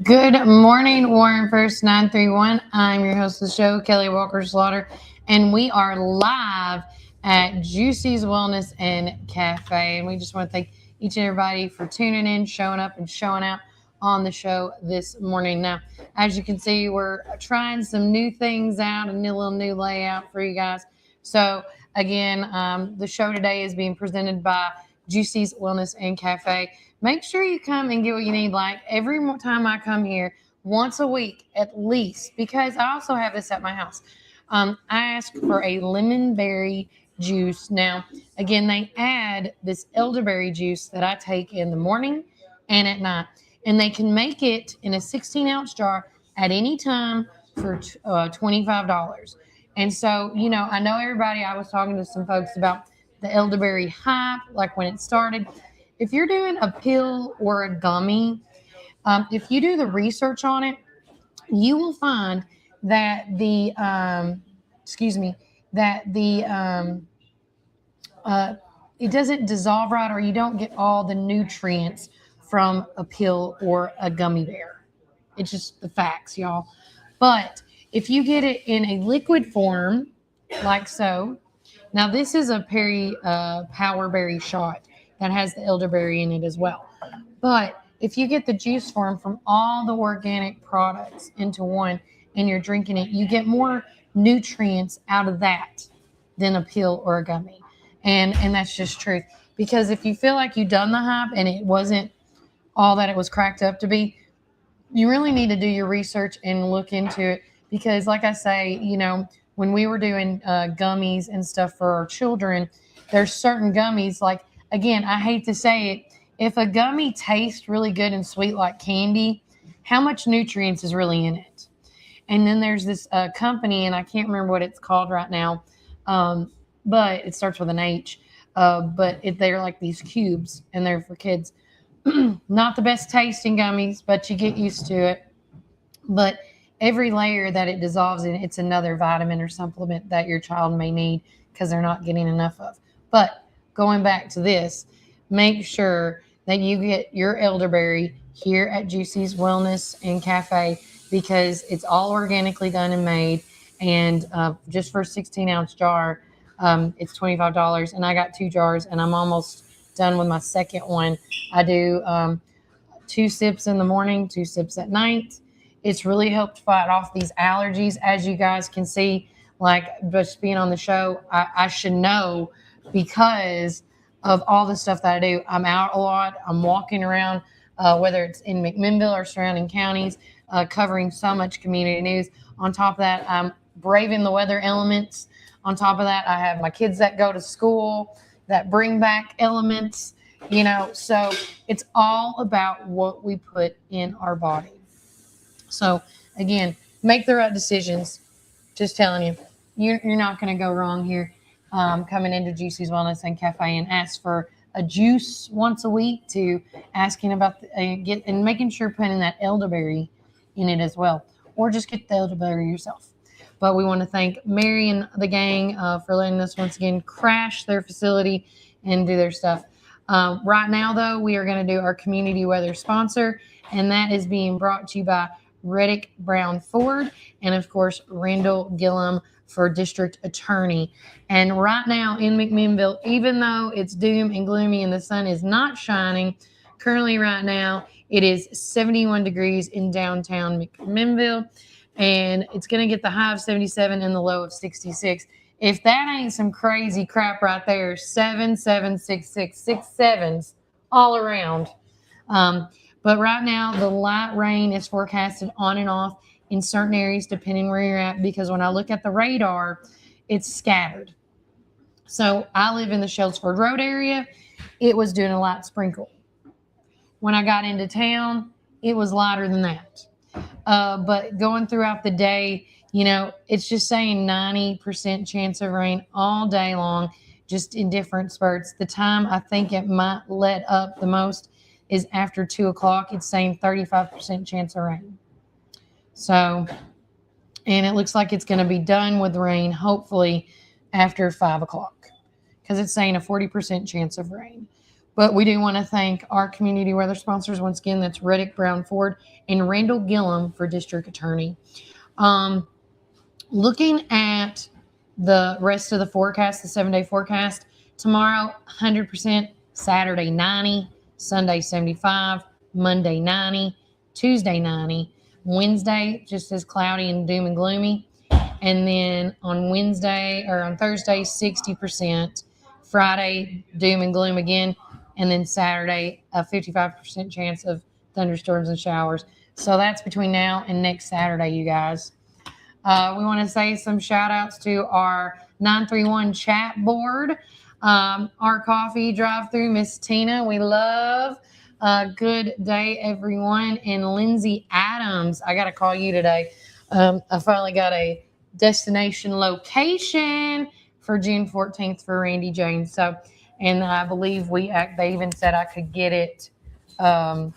Good morning, Warren First 931. I'm your host of the show, Kelly Walker Slaughter, and we are live at Juicy's Wellness and Cafe. And we just want to thank each and everybody for tuning in, showing up, and showing out on the show this morning. Now, as you can see, we're trying some new things out, a little new layout for you guys. So, again, the show today is being presented by Juicy's Wellness and Cafe. Make sure you come and get what you need. Like every time I come here, once a week at least, because I also have this at my house. I ask for a lemon berry juice. Now, again, they add this elderberry juice that I take in the morning and at night, and they can make it in a 16-ounce jar at any time for $25. And so, I know everybody. I was talking to some folks about the elderberry hype, like when it started. If you're doing a pill or a gummy, if you do the research on it, you will find that excuse me, that uh, it doesn't dissolve right, or you don't get all the nutrients from a pill or a gummy bear. It's just the facts, y'all. But if you get it in a liquid form, like so, now this is a Perry Power Berry shot that has the elderberry in it as well. But if you get the juice form from all the organic products into one and you're drinking it, you get more nutrients out of that than a pill or a gummy. And that's just truth. Because if you feel like you've done the hype and it wasn't all that it was cracked up to be, you really need to do your research and look into it. Because, like I say, when we were doing gummies and stuff for our children, there's certain gummies, like, again, I hate to say it, if a gummy tastes really good and sweet like candy, how much nutrients is really in it? And then there's this company, and I can't remember what it's called right now, but it starts with an H. They're like these cubes, and they're for kids. Not the best tasting gummies, but you get used to it. But every layer that it dissolves in, it's another vitamin or supplement that your child may need because they're not getting enough of. But going back to this, make sure that you get your elderberry here at Juicy's Wellness and Cafe, because it's all organically done and made. And just for a 16-ounce jar, it's $25. And I got 2 jars, and I'm almost done with my second one. I do 2 sips in the morning, 2 sips at night. It's really helped fight off these allergies. As you guys can see, like just being on the show, I should know because of all the stuff that I do. I'm out a lot. I'm walking around, whether it's in McMinnville or surrounding counties, covering so much community news. On top of that, I'm braving the weather elements. On top of that, I have my kids that go to school that bring back elements, so it's all about what we put in our body. So, again, make the right decisions. Just telling you, you're not going to go wrong here. Coming into Juicy's Wellness and Cafe and ask for a juice once a week, to asking about and making sure putting that elderberry in it as well, or just get the elderberry yourself. But we want to thank Mary and the gang for letting us once again crash their facility and do their stuff. Right now, though, we are going to do our community weather sponsor, and that is being brought to you by Reddick Brown Ford, and of course, Randall Gillum for district attorney. And right now in McMinnville, even though it's doom and gloomy and the sun is not shining, currently right now it is 71 degrees in downtown McMinnville, and it's going to get the high of 77 and the low of 66. If that ain't some crazy crap right there, 7766, 6 sevens all around. But right now, the light rain is forecasted on and off in certain areas, depending where you're at, because when I look at the radar, it's scattered. So I live in the Sheldsford Road area. It was doing a light sprinkle. When I got into town, it was lighter than that. But going throughout the day, it's just saying 90% chance of rain all day long, just in different spurts. The time I think it might let up the most is after 2 o'clock. It's saying 35% chance of rain. So, and it looks like it's going to be done with rain, hopefully, after 5 o'clock, because it's saying a 40% chance of rain. But we do want to thank our community weather sponsors once again. That's Reddick Brown Ford and Randall Gillum for District Attorney. Looking at the rest of the forecast, the 7-day forecast, tomorrow 100%, Saturday 90, Sunday 75, Monday 90, Tuesday 90, Wednesday just as cloudy and doom and gloomy, and then on Thursday 60%, Friday doom and gloom again, and then Saturday a 55% chance of thunderstorms and showers. So that's between now and next Saturday, you guys. We want to say some shout outs to our 931 chat board. Our coffee drive through, Miss Tina, we love. Good day, everyone. And Lindsay Adams, I got to call you today. I finally got a destination location for June 14th for Randy James. So, and I believe they even said I could get it the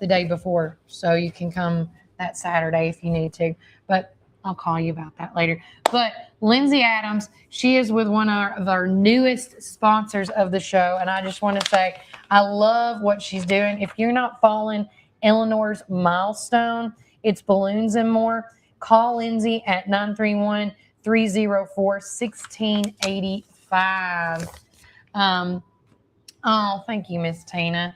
day before. So you can come that Saturday if you need to. But I'll call you about that later. But Lindsay Adams, she is with one of our newest sponsors of the show. And I just want to say, I love what she's doing. If you're not following Eleanor's milestone, it's balloons and more. Call Lindsay at 931-304-1685. Oh, thank you, Miss Tina.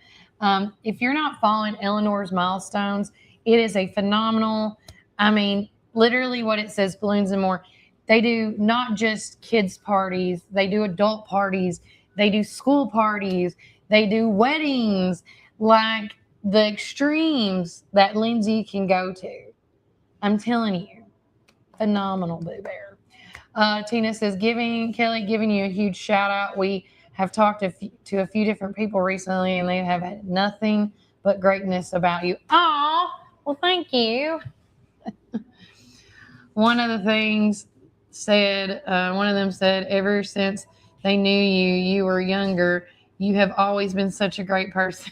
If you're not following Eleanor's milestones, it is a phenomenal, literally what it says, balloons and more. They do not just kids parties, they do adult parties, they do school parties, they do weddings, like the extremes that Lindsay can go to. I'm telling you, phenomenal, Boo Bear. Tina says, Kelly, giving you a huge shout out. We have talked to a few different people recently, and they have had nothing but greatness about you. Oh, well, thank you. One of them said, ever since they knew you were younger, you have always been such a great person.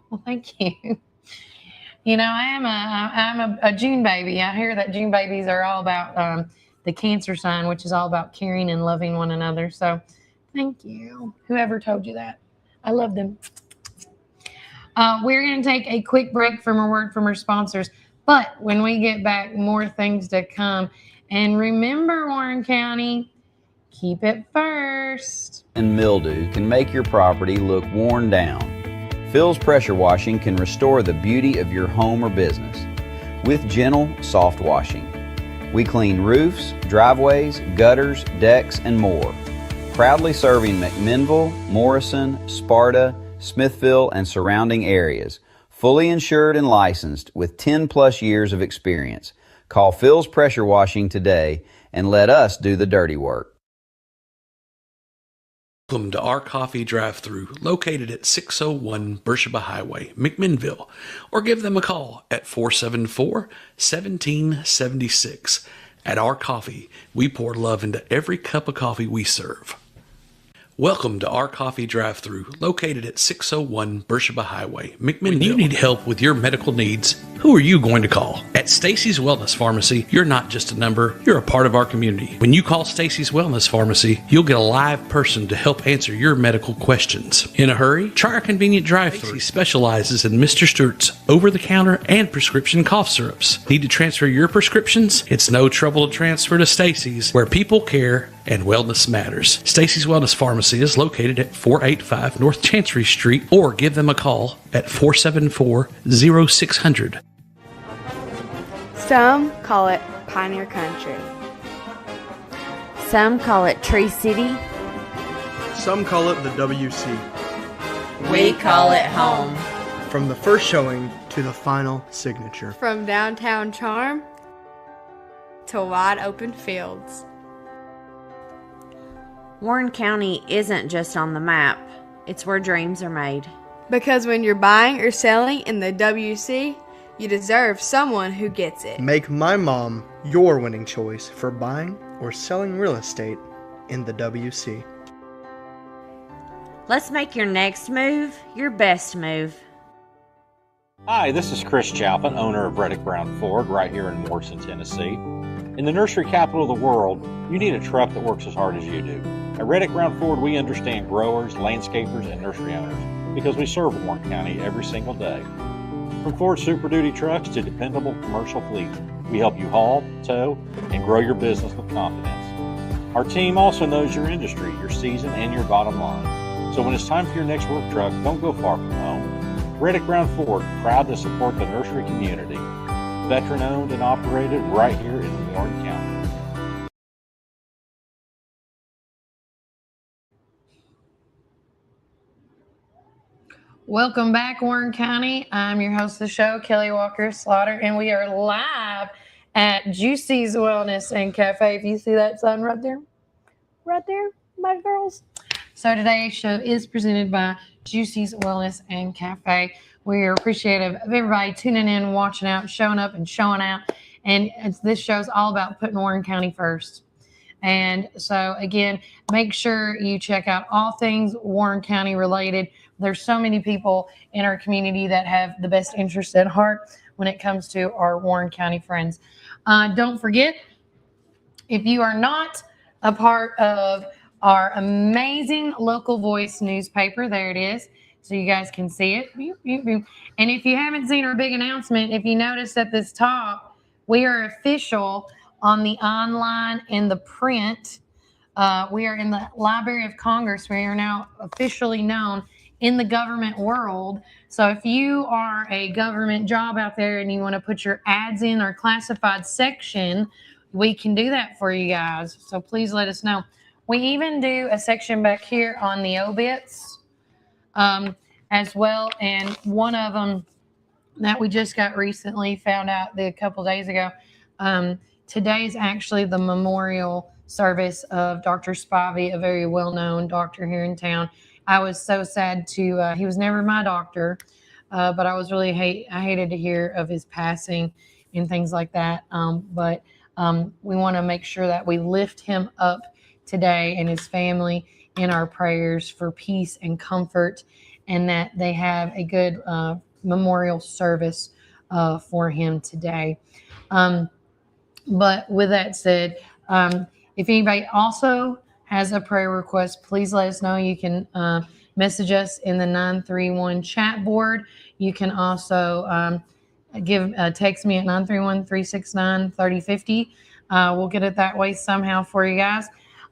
Well, thank you. I'm a June baby. I hear that June babies are all about the Cancer sign, which is all about caring and loving one another. So thank you. Whoever told you that. I love them. We're going to take a quick break from a word from our sponsors. But when we get back, more things to come. And remember, Warren County, keep it first. And mildew can make your property look worn down. Phil's Pressure Washing can restore the beauty of your home or business with gentle, soft washing. We clean roofs, driveways, gutters, decks, and more. Proudly serving McMinnville, Morrison, Sparta, Smithville, and surrounding areas. Fully insured and licensed with 10 plus years of experience. Call Phil's Pressure Washing today and let us do the dirty work. Welcome to our coffee drive-thru located at 601 Beersheba Highway, McMinnville, or give them a call at 474-1776. At our coffee, we pour love into every cup of coffee we serve. Welcome to our coffee drive-thru located at 601 Beersheba Highway, McMinnville. When you need help with your medical needs, who are you going to call? At Stacy's Wellness Pharmacy, you're not just a number, you're a part of our community. When you call Stacy's Wellness Pharmacy, you'll get a live person to help answer your medical questions. In a hurry? Try our convenient drive-thru. Stacy specializes in Mr. Stewart's over-the-counter and prescription cough syrups. Need to transfer your prescriptions? It's no trouble to transfer to Stacy's, where people care and wellness matters. Stacy's Wellness Pharmacy is located at 485 North Chancery Street, or give them a call at 474-0600. Some call it Pioneer Country. Some call it Tree City. Some call it the WC. We call it home. From the first showing to the final signature. From downtown charm to wide open fields. Warren County isn't just on the map, it's where dreams are made. Because when you're buying or selling in the WC, you deserve someone who gets it. Make my mom your winning choice for buying or selling real estate in the WC. Let's make your next move your best move. Hi, this is Chris Chalpin, owner of Reddick Brown Ford right here in Morrison, Tennessee. In the nursery capital of the world, you need a truck that works as hard as you do. At Reddick Brown Ford, we understand growers, landscapers, and nursery owners because we serve Warren County every single day. From Ford Super Duty trucks to dependable commercial fleets, we help you haul, tow, and grow your business with confidence. Our team also knows your industry, your season, and your bottom line. So when it's time for your next work truck, don't go far from home. Reddick Brown Ford, proud to support the nursery community. Veteran owned and operated right here in Warren County. Welcome back, Warren County. I'm your host of the show, Kelly Walker Slaughter, and we are live at Juicy's Wellness and Cafe. If you see that sign right there, my girls. So today's show is presented by Juicy's Wellness and Cafe. We are appreciative of everybody tuning in, watching out, showing up, and showing out. And this show is all about putting Warren County first. And so, again, make sure you check out all things Warren County related. There's so many people in our community that have the best interest at heart when it comes to our Warren County friends. Don't forget, if you are not a part of our amazing local voice newspaper, there it is, so you guys can see it. And if you haven't seen our big announcement, if you notice at this top, we are official on the online and the print. We are in the Library of Congress. We are now officially known in the government world. So if you are a government job out there and you want to put your ads in our classified section, we can do that for you guys. So please let us know. We even do a section back here on the obits as well. And one of them that we just got recently found out a couple days ago. Today is actually the memorial service of Dr. Spivey, a very well-known doctor here in town. I was so sad to, he was never my doctor, but I was really I hated to hear of his passing and things like that. But we want to make sure that we lift him up today and his family in our prayers for peace and comfort, and that they have a good memorial service for him today. But with that said, if anybody also has a prayer request, please let us know. You can message us in the 931 chat board. You can also text me at 931-369-3050. We'll get it that way somehow for you guys.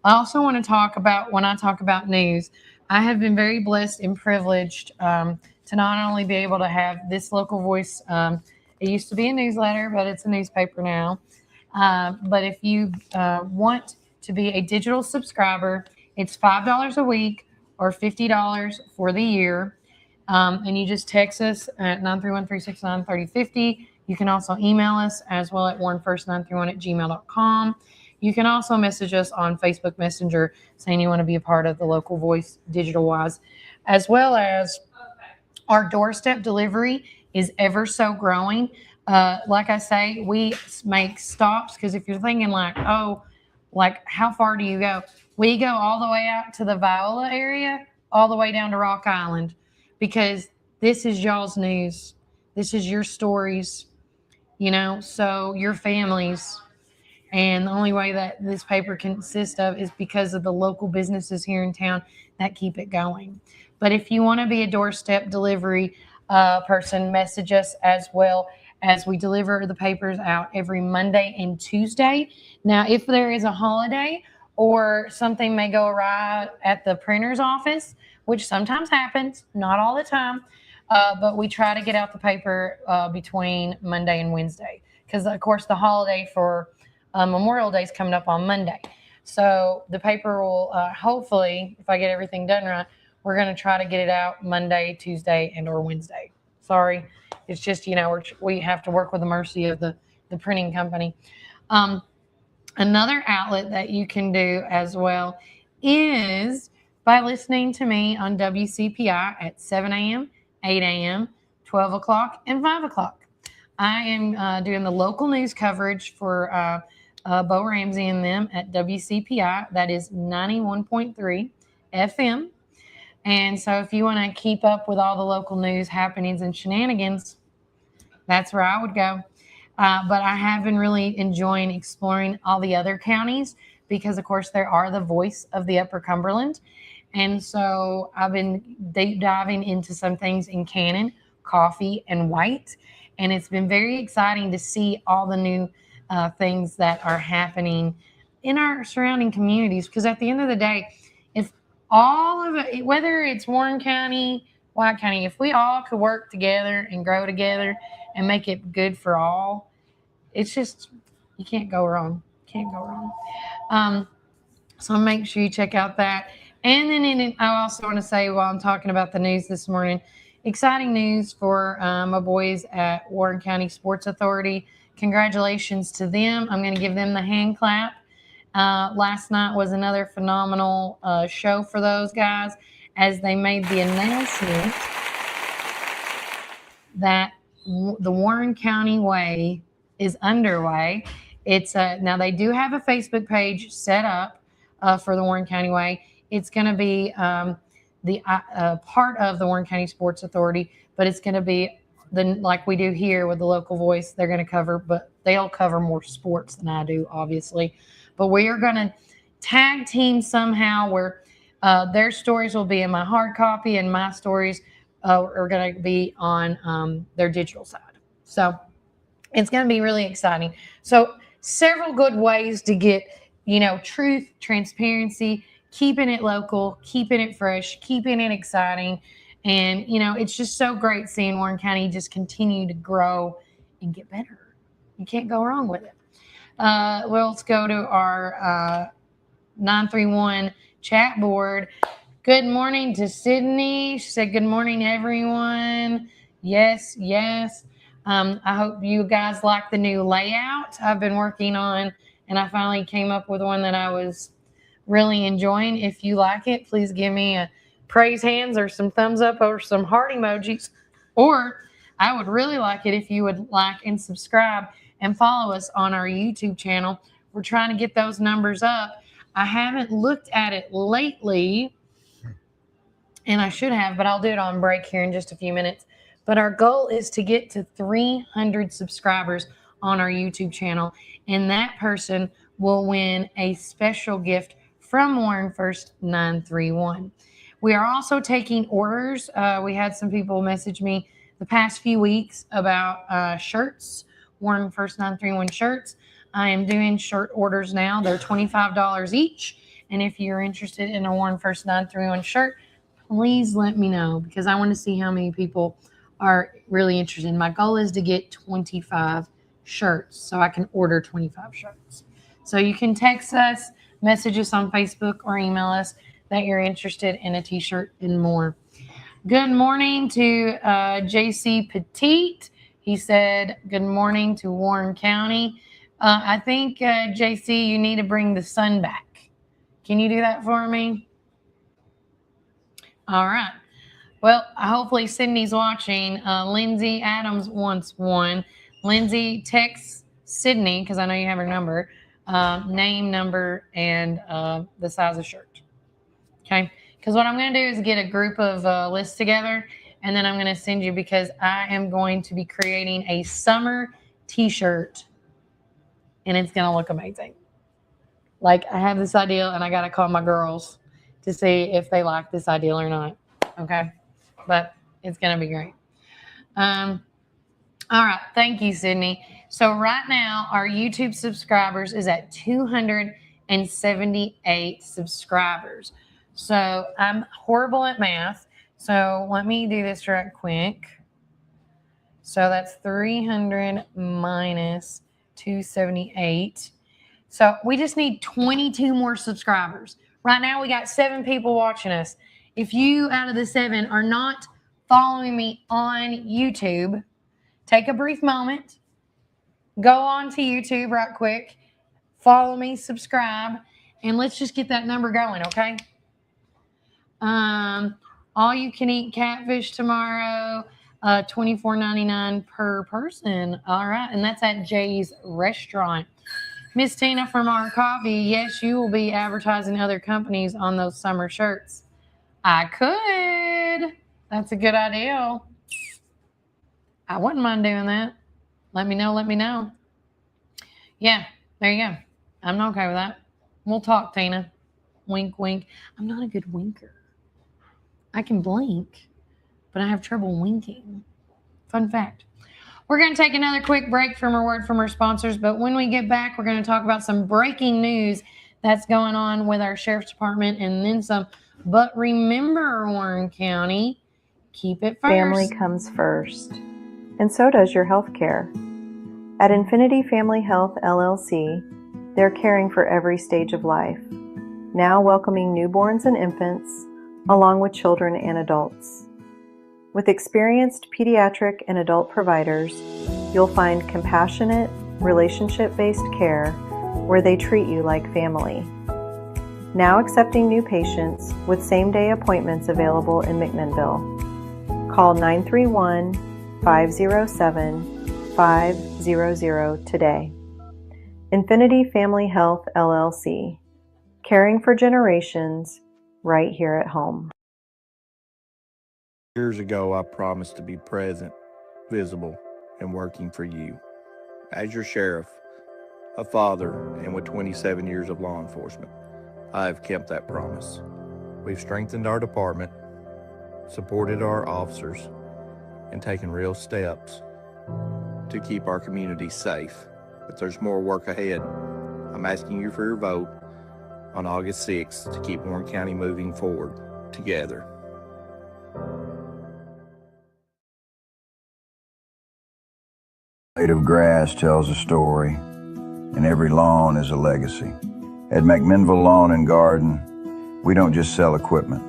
I also want to talk about, when I talk about news, I have been very blessed and privileged to not only be able to have this local voice. It used to be a newsletter, but it's a newspaper now. But if you want to be a digital subscriber, it's $5 a week or $50 for the year. And you just text us at 931-369-3050. You can also email us as well at warrenfirst931@gmail.com. You can also message us on Facebook Messenger saying you want to be a part of the local voice digital wise, as well as our doorstep delivery is ever so growing. Like I say, we make stops because if you're thinking like, oh, like how far do you go? We go all the way out to the Viola area, all the way down to Rock Island, because this is y'all's news. This is your stories, so your families. And the only way that this paper consists of is because of the local businesses here in town that keep it going. But if you want to be a doorstep delivery person, message us as well, as we deliver the papers out every Monday and Tuesday. Now, if there is a holiday or something may go awry at the printer's office, which sometimes happens, not all the time, but we try to get out the paper between Monday and Wednesday. Because, of course, the holiday for Memorial Day is coming up on Monday. So the paper will hopefully, if I get everything done right, we're going to try to get it out Monday, Tuesday, and or Wednesday. Sorry. It's just, we have to work with the mercy of the printing company. Another outlet that you can do as well is by listening to me on WCPI at 7 a.m., 8 a.m., 12 o'clock, and 5 o'clock. I am doing the local news coverage for Bo Ramsey and them at WCPI. That is 91.3 FM. And so if you want to keep up with all the local news happenings and shenanigans, that's where I would go. But I have been really enjoying exploring all the other counties because, of course, there are the voice of the Upper Cumberland. And so I've been deep diving into some things in Cannon, Coffee, and White. And it's been very exciting to see all the new things that are happening in our surrounding communities. Because at the end of the day, if all of it, whether it's Warren County, White County, if we all could work together and grow together and make it good for all, it's just, you can't go wrong. Can't go wrong. So make sure you check out that. And then I also want to say, while I'm talking about the news this morning, exciting news for my boys at Warren County Sports Authority. Congratulations to them. I'm going to give them the hand clap. Last night was another phenomenal show for those guys as they made the announcement that the Warren County Way is underway. It's now they do have a Facebook page set up for the Warren County Way. It's going to be the part of the Warren County Sports Authority, but it's going to be like we do here with the local voice. They're going to cover, but they'll cover more sports than I do, obviously. But we are going to tag team somehow where their stories will be in my hard copy and my stories are going to be on their digital side. So it's going to be really exciting. So several good ways to get, truth, transparency, keeping it local, keeping it fresh, keeping it exciting. And, it's just so great seeing Warren County just continue to grow and get better. You can't go wrong with it. Well, let's go to our 931 chat board. Good morning to Sydney. She said, good morning, everyone. Yes. I hope you guys like the new layout I've been working on, and I finally came up with one that I was really enjoying. If you like it, please give me a praise hands or some thumbs up or some heart emojis. Or I would really like it if you would like and subscribe and follow us on our YouTube channel. We're trying to get those numbers up. I haven't looked at it lately, and I should have, but I'll do it on break here in just a few minutes. But our goal is to get to 300 subscribers on our YouTube channel, and that person will win a special gift from Warren First 931. We are also taking orders. We had some people message me the past few weeks about shirts, Warren First 931 shirts. I am doing shirt orders now. They're $25 each. And if you're interested in a Warren First 931 shirt, please let me know because I want to see how many people are really interested. My goal is to get 25 shirts so I can order 25 shirts. So you can text us, message us on Facebook, or email us that you're interested in a t-shirt and more. Good morning to JC Petite. He said, good morning to Warren County. I think, JC, you need to bring the sun back. Can you do that for me? All right. Well, hopefully Sydney's watching. Lindsay Adams wants one. Lindsay, text Sydney, because I know you have her number, name, number, and the size of shirt. Okay? Because what I'm going to do is get a group of lists together, and then I'm going to send you because I am going to be creating a summer t-shirt, and it's going to look amazing. Like, I have this idea, and I got to call my girls to see if they like this idea or not. Okay? But it's going to be great. All right. Thank you, Sydney. So right now, our YouTube subscribers is at 278 subscribers. So I'm horrible at math. So let me do this right quick. So that's 300 minus 278. So we just need 22 more subscribers. Right now, we got 7 people watching us. If you, out of the 7, are not following me on YouTube, take a brief moment, go on to YouTube right quick, follow me, subscribe, and let's just get that number going, okay? All you can eat catfish tomorrow, $24.99 per person. All right, and that's at Jay's Restaurant. Miss Tina from Our Coffee, yes, you will be advertising other companies on those summer shirts. I could. That's a good idea. I wouldn't mind doing that. Let me know. Let me know. Yeah, there you go. I'm not okay with that. We'll talk, Tina. Wink, wink. I'm not a good winker. I can blink, but I have trouble winking. Fun fact. We're going to take another quick break from a word from our sponsors, but when we get back, we're going to talk about some breaking news that's going on with our sheriff's department and then some. But remember, Warren County, keep it first. Family comes first, and so does your health care. At Infinity Family Health LLC, they're caring for every stage of life, now welcoming newborns and infants, along with children and adults. With experienced pediatric and adult providers, you'll find compassionate, relationship-based care where they treat you like family. Now accepting new patients with same-day appointments available in McMinnville. Call 931-507-500 today. Infinity Family Health LLC, caring for generations right here at home. Years ago, I promised to be present, visible, and working for you. As your sheriff, a father, and with 27 years of law enforcement, I have kept that promise. We've strengthened our department, supported our officers, and taken real steps to keep our community safe. But there's more work ahead. I'm asking you for your vote on August 6th to keep Warren County moving forward together. Blade of grass tells a story, and every lawn is a legacy. At McMinnville Lawn and Garden, we don't just sell equipment.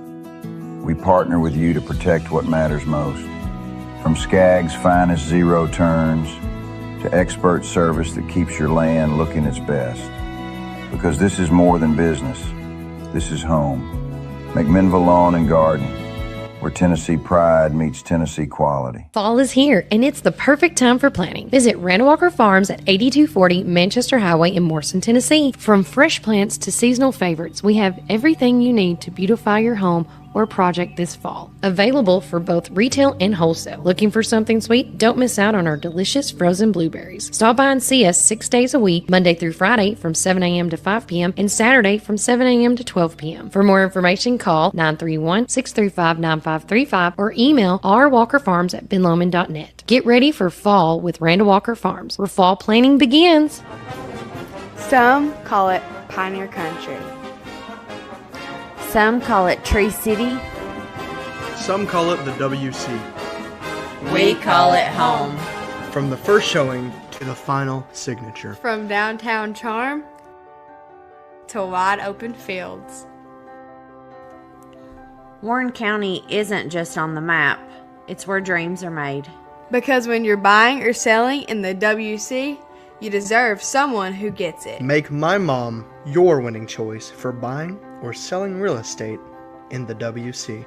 We partner with you to protect what matters most. From Skag's finest zero turns to expert service that keeps your land looking its best. Because this is more than business. This is home. McMinnville Lawn and Garden, where Tennessee pride meets Tennessee quality. Fall is here, and it's the perfect time for planting. Visit Randall Walker Farms at 8240 Manchester Highway in Morrison, Tennessee. From fresh plants to seasonal favorites, we have everything you need to beautify your home or project this fall. Available for both retail and wholesale. Looking for something sweet? Don't miss out on our delicious frozen blueberries. Stop by and see us 6 days a week, Monday through Friday from 7 a.m. to 5 p.m. and Saturday from 7 a.m. to 12 p.m. For more information, call 931-635-9535 or email rwalkerfarms@benlomond.net. Get ready for fall with Randall Walker Farms, where fall planning begins. Some call it Pioneer Country. Some call it Tree City. Some call it the WC. We call it home. From the first showing to the final signature. From downtown charm to wide open fields. Warren County isn't just on the map, it's where dreams are made. Because when you're buying or selling in the WC, you deserve someone who gets it. Make my mom your winning choice for buying or selling real estate in the WC.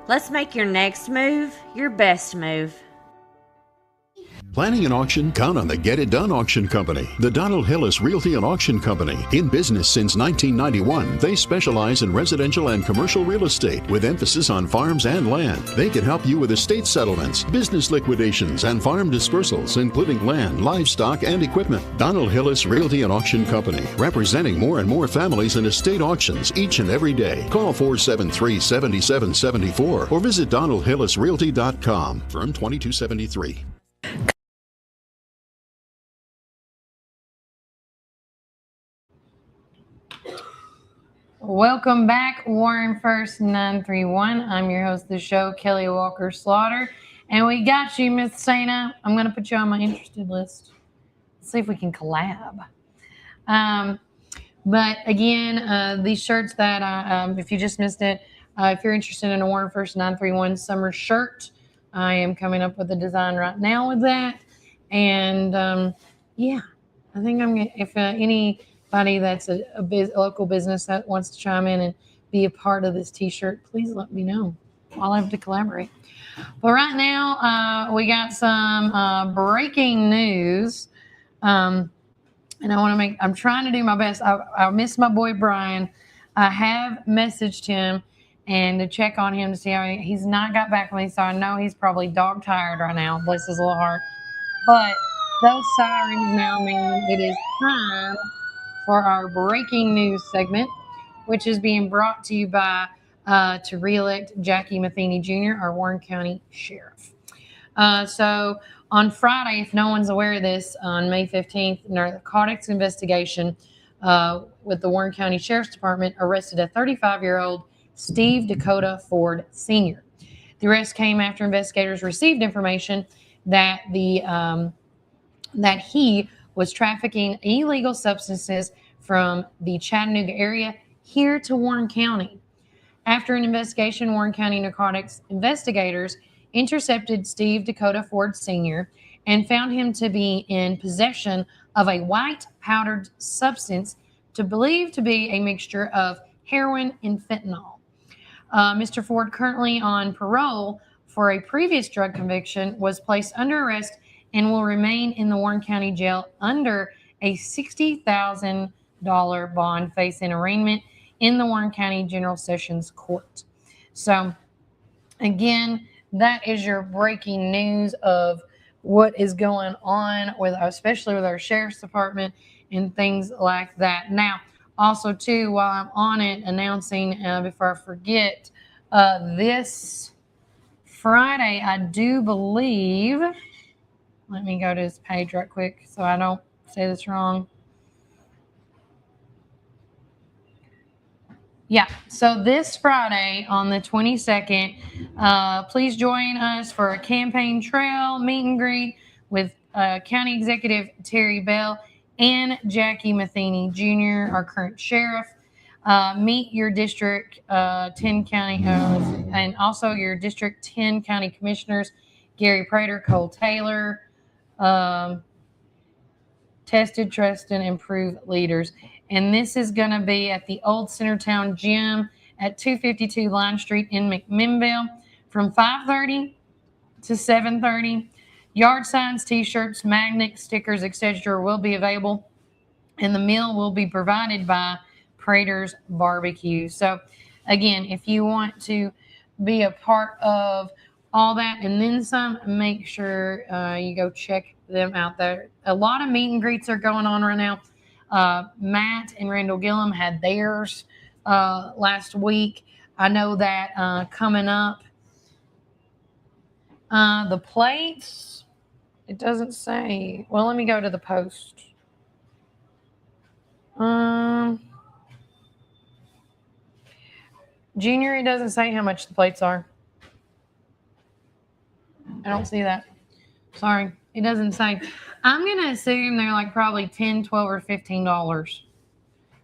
Let's make your next move your best move. Planning an auction? Count on the Get It Done Auction Company. The Donald Hillis Realty and Auction Company. In business since 1991, they specialize in residential and commercial real estate with emphasis on farms and land. They can help you with estate settlements, business liquidations, and farm dispersals, including land, livestock, and equipment. Donald Hillis Realty and Auction Company, representing more and more families in estate auctions each and every day. Call 473-7774 or visit DonaldHillisRealty.com. Firm 2273. Welcome back, Warren First 931. I'm your host of the show, Kelly Walker Slaughter. And we got you, Miss Tina. I'm going to put you on my interested list. Let's see if we can collab. But again, these shirts that, if you just missed it, if you're interested in a Warren First 931 summer shirt, I am coming up with a design right now with that. And yeah, I think I'm going to, if anybody that's a local business that wants to chime in and be a part of this t-shirt, please let me know. I'll have to collaborate. But right now, we got some breaking news. And I'm trying to do my best. I miss my boy Brian. I have messaged him and to check on him to see how he's not got back with me. So I know he's probably dog tired right now. Bless his little heart. But those sirens now mean it is time for our breaking news segment, which is being brought to you by to re-elect Jackie Matheny Jr., our Warren County Sheriff. So on Friday, if no one's aware of this, on May 15th, narcotics investigation with the Warren County Sheriff's Department arrested a 35-year-old Steve Dakota Ford Sr. The arrest came after investigators received information that that he was trafficking illegal substances from the Chattanooga area here to Warren County. After an investigation, Warren County narcotics investigators intercepted Steve Dakota Ford Sr. and found him to be in possession of a white powdered substance believed to be a mixture of heroin and fentanyl. Mr. Ford, currently on parole for a previous drug conviction, was placed under arrest and will remain in the Warren County Jail under a $60,000 bond, facing arraignment in the Warren County General Sessions Court. So, again, that is your breaking news of what is going on with, especially with our Sheriff's Department and things like that. Now, also, too, while I'm on it, announcing, before I forget, this Friday, I do believe, let me go to his page right quick so I don't say this wrong. Yeah, so this Friday on the 22nd, please join us for a campaign trail meet and greet with County Executive Terry Bell and Jackie Matheny Jr., our current sheriff. Meet your District 10 County and also your District 10 County Commissioners, Gary Prater, Cole Taylor, tested, trusted, improved leaders. And this is going to be at the Old Centertown Gym at 252 Line Street in McMinnville from 5:30 to 7:30. Yard signs, T-shirts, magnets, stickers, etc. will be available, and the meal will be provided by Prater's Barbecue. So, again, if you want to be a part of all that and then some, make sure you go check them out there. A lot of meet and greets are going on right now. Matt and Randall Gillum had theirs last week. I know that coming up, the plates, it doesn't say. Well, let me go to the post. Junior, it doesn't say how much the plates are. I don't see that. Sorry, it doesn't say. I'm going to assume they're like probably $10, $12, or $15.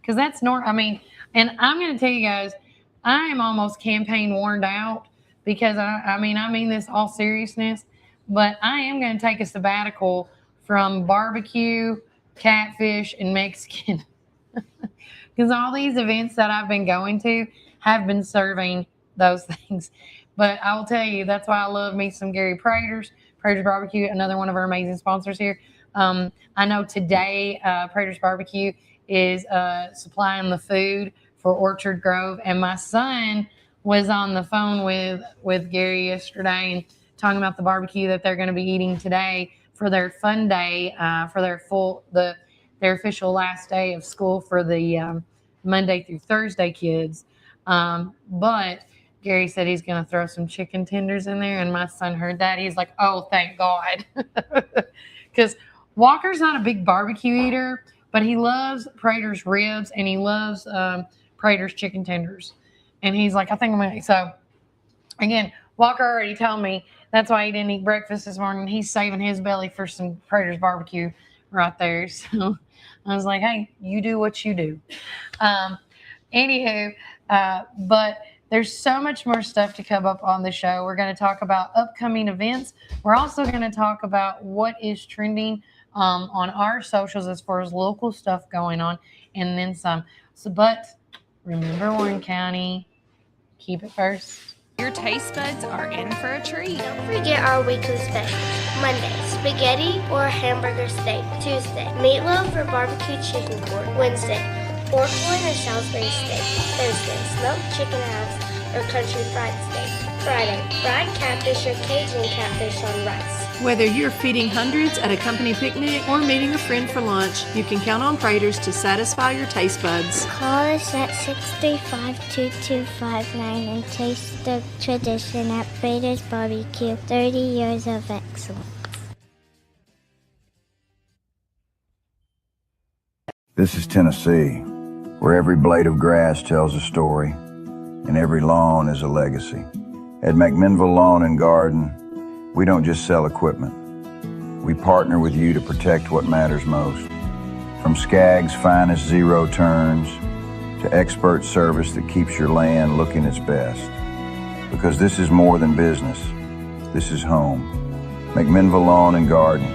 Because that's normal. I mean, and I'm going to tell you guys, I am almost campaign worn out because, I mean this all seriousness, but I am going to take a sabbatical from barbecue, catfish, and Mexican. Because all these events that I've been going to have been serving those things. But I will tell you, that's why I love me some Gary Prater's Barbecue, another one of our amazing sponsors here. I know today Prater's Barbecue is supplying the food for Orchard Grove, and my son was on the phone with Gary yesterday and talking about the barbecue that they're going to be eating today for their fun day, for their official last day of school for the Monday through Thursday kids. But Gary said he's going to throw some chicken tenders in there, and my son heard that. He's like, oh, thank God. Because Walker's not a big barbecue eater, but he loves Prater's ribs, and he loves Prater's chicken tenders. And he's like, I think I'm going to. So, again, Walker already told me that's why he didn't eat breakfast this morning. He's saving his belly for some Prater's Barbecue right there. So, I was like, hey, you do what you do. Anywho, but there's so much more stuff to come up on the show. We're going to talk about upcoming events. We're also going to talk about what is trending on our socials as far as local stuff going on, and then some. So, but remember, Warren County, keep it first. Your taste buds are in for a treat. Don't forget our weekly specials. Monday, spaghetti or hamburger steak. Tuesday, meatloaf or barbecue chicken pork. Wednesday, pork loin or Salisbury steak. Thursday, smoked chicken halves. or country fried steak. Friday, fried catfish or Cajun catfish on rice. Whether you're feeding hundreds at a company picnic or meeting a friend for lunch, you can count on Praters to satisfy your taste buds. Call us at 635-2259 and taste the tradition at Prater's Barbecue. 30 years of excellence. This is Tennessee, where every blade of grass tells a story and every lawn is a legacy. At McMinnville Lawn and Garden, we don't just sell equipment. We partner with you to protect what matters most. From Skaggs' finest zero turns to expert service that keeps your land looking its best. Because this is more than business. This is home. McMinnville Lawn and Garden,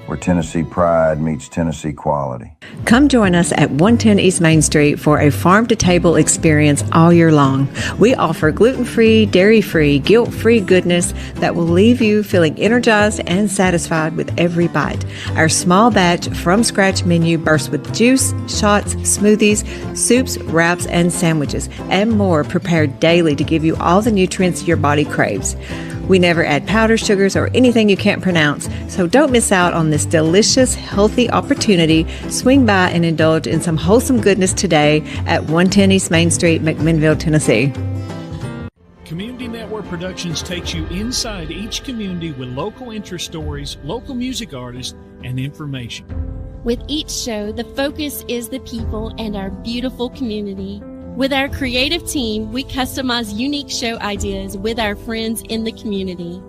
where Tennessee pride meets Tennessee quality. Come join us at 110 East Main Street for a farm-to-table experience all year long. We offer gluten-free, dairy-free, guilt-free goodness that will leave you feeling energized and satisfied with every bite. Our small batch from-scratch menu bursts with juice, shots, smoothies, soups, wraps, and sandwiches, and more prepared daily to give you all the nutrients your body craves. We never add powder sugars or anything you can't pronounce, so don't miss out on this delicious, healthy opportunity. Swing by and indulge in some wholesome goodness today at 110 East Main Street, McMinnville, Tennessee. Community Network Productions takes you inside each community with local interest stories, local music artists, and information. With each show, the focus is the people and our beautiful community. With our creative team, we customize unique show ideas with our friends in the community.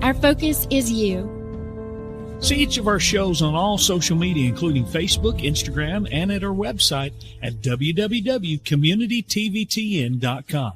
Our focus is you. See each of our shows on all social media, including Facebook, Instagram, and at our website at www.communitytvtn.com.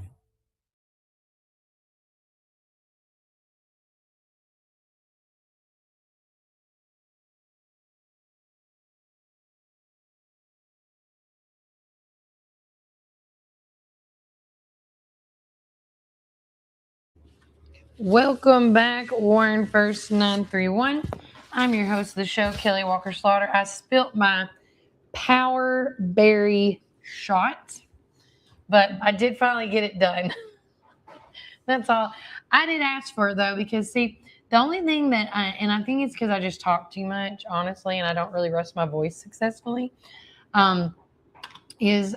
Welcome back, Warren First 931. I'm your host of the show, Kelly Walker Slaughter. I spilt my Power Berry shot, but I did finally get it done. That's all. I did ask for it, though, because, see, the only thing that and I think it's because I just talk too much, honestly, and I don't really rest my voice successfully, is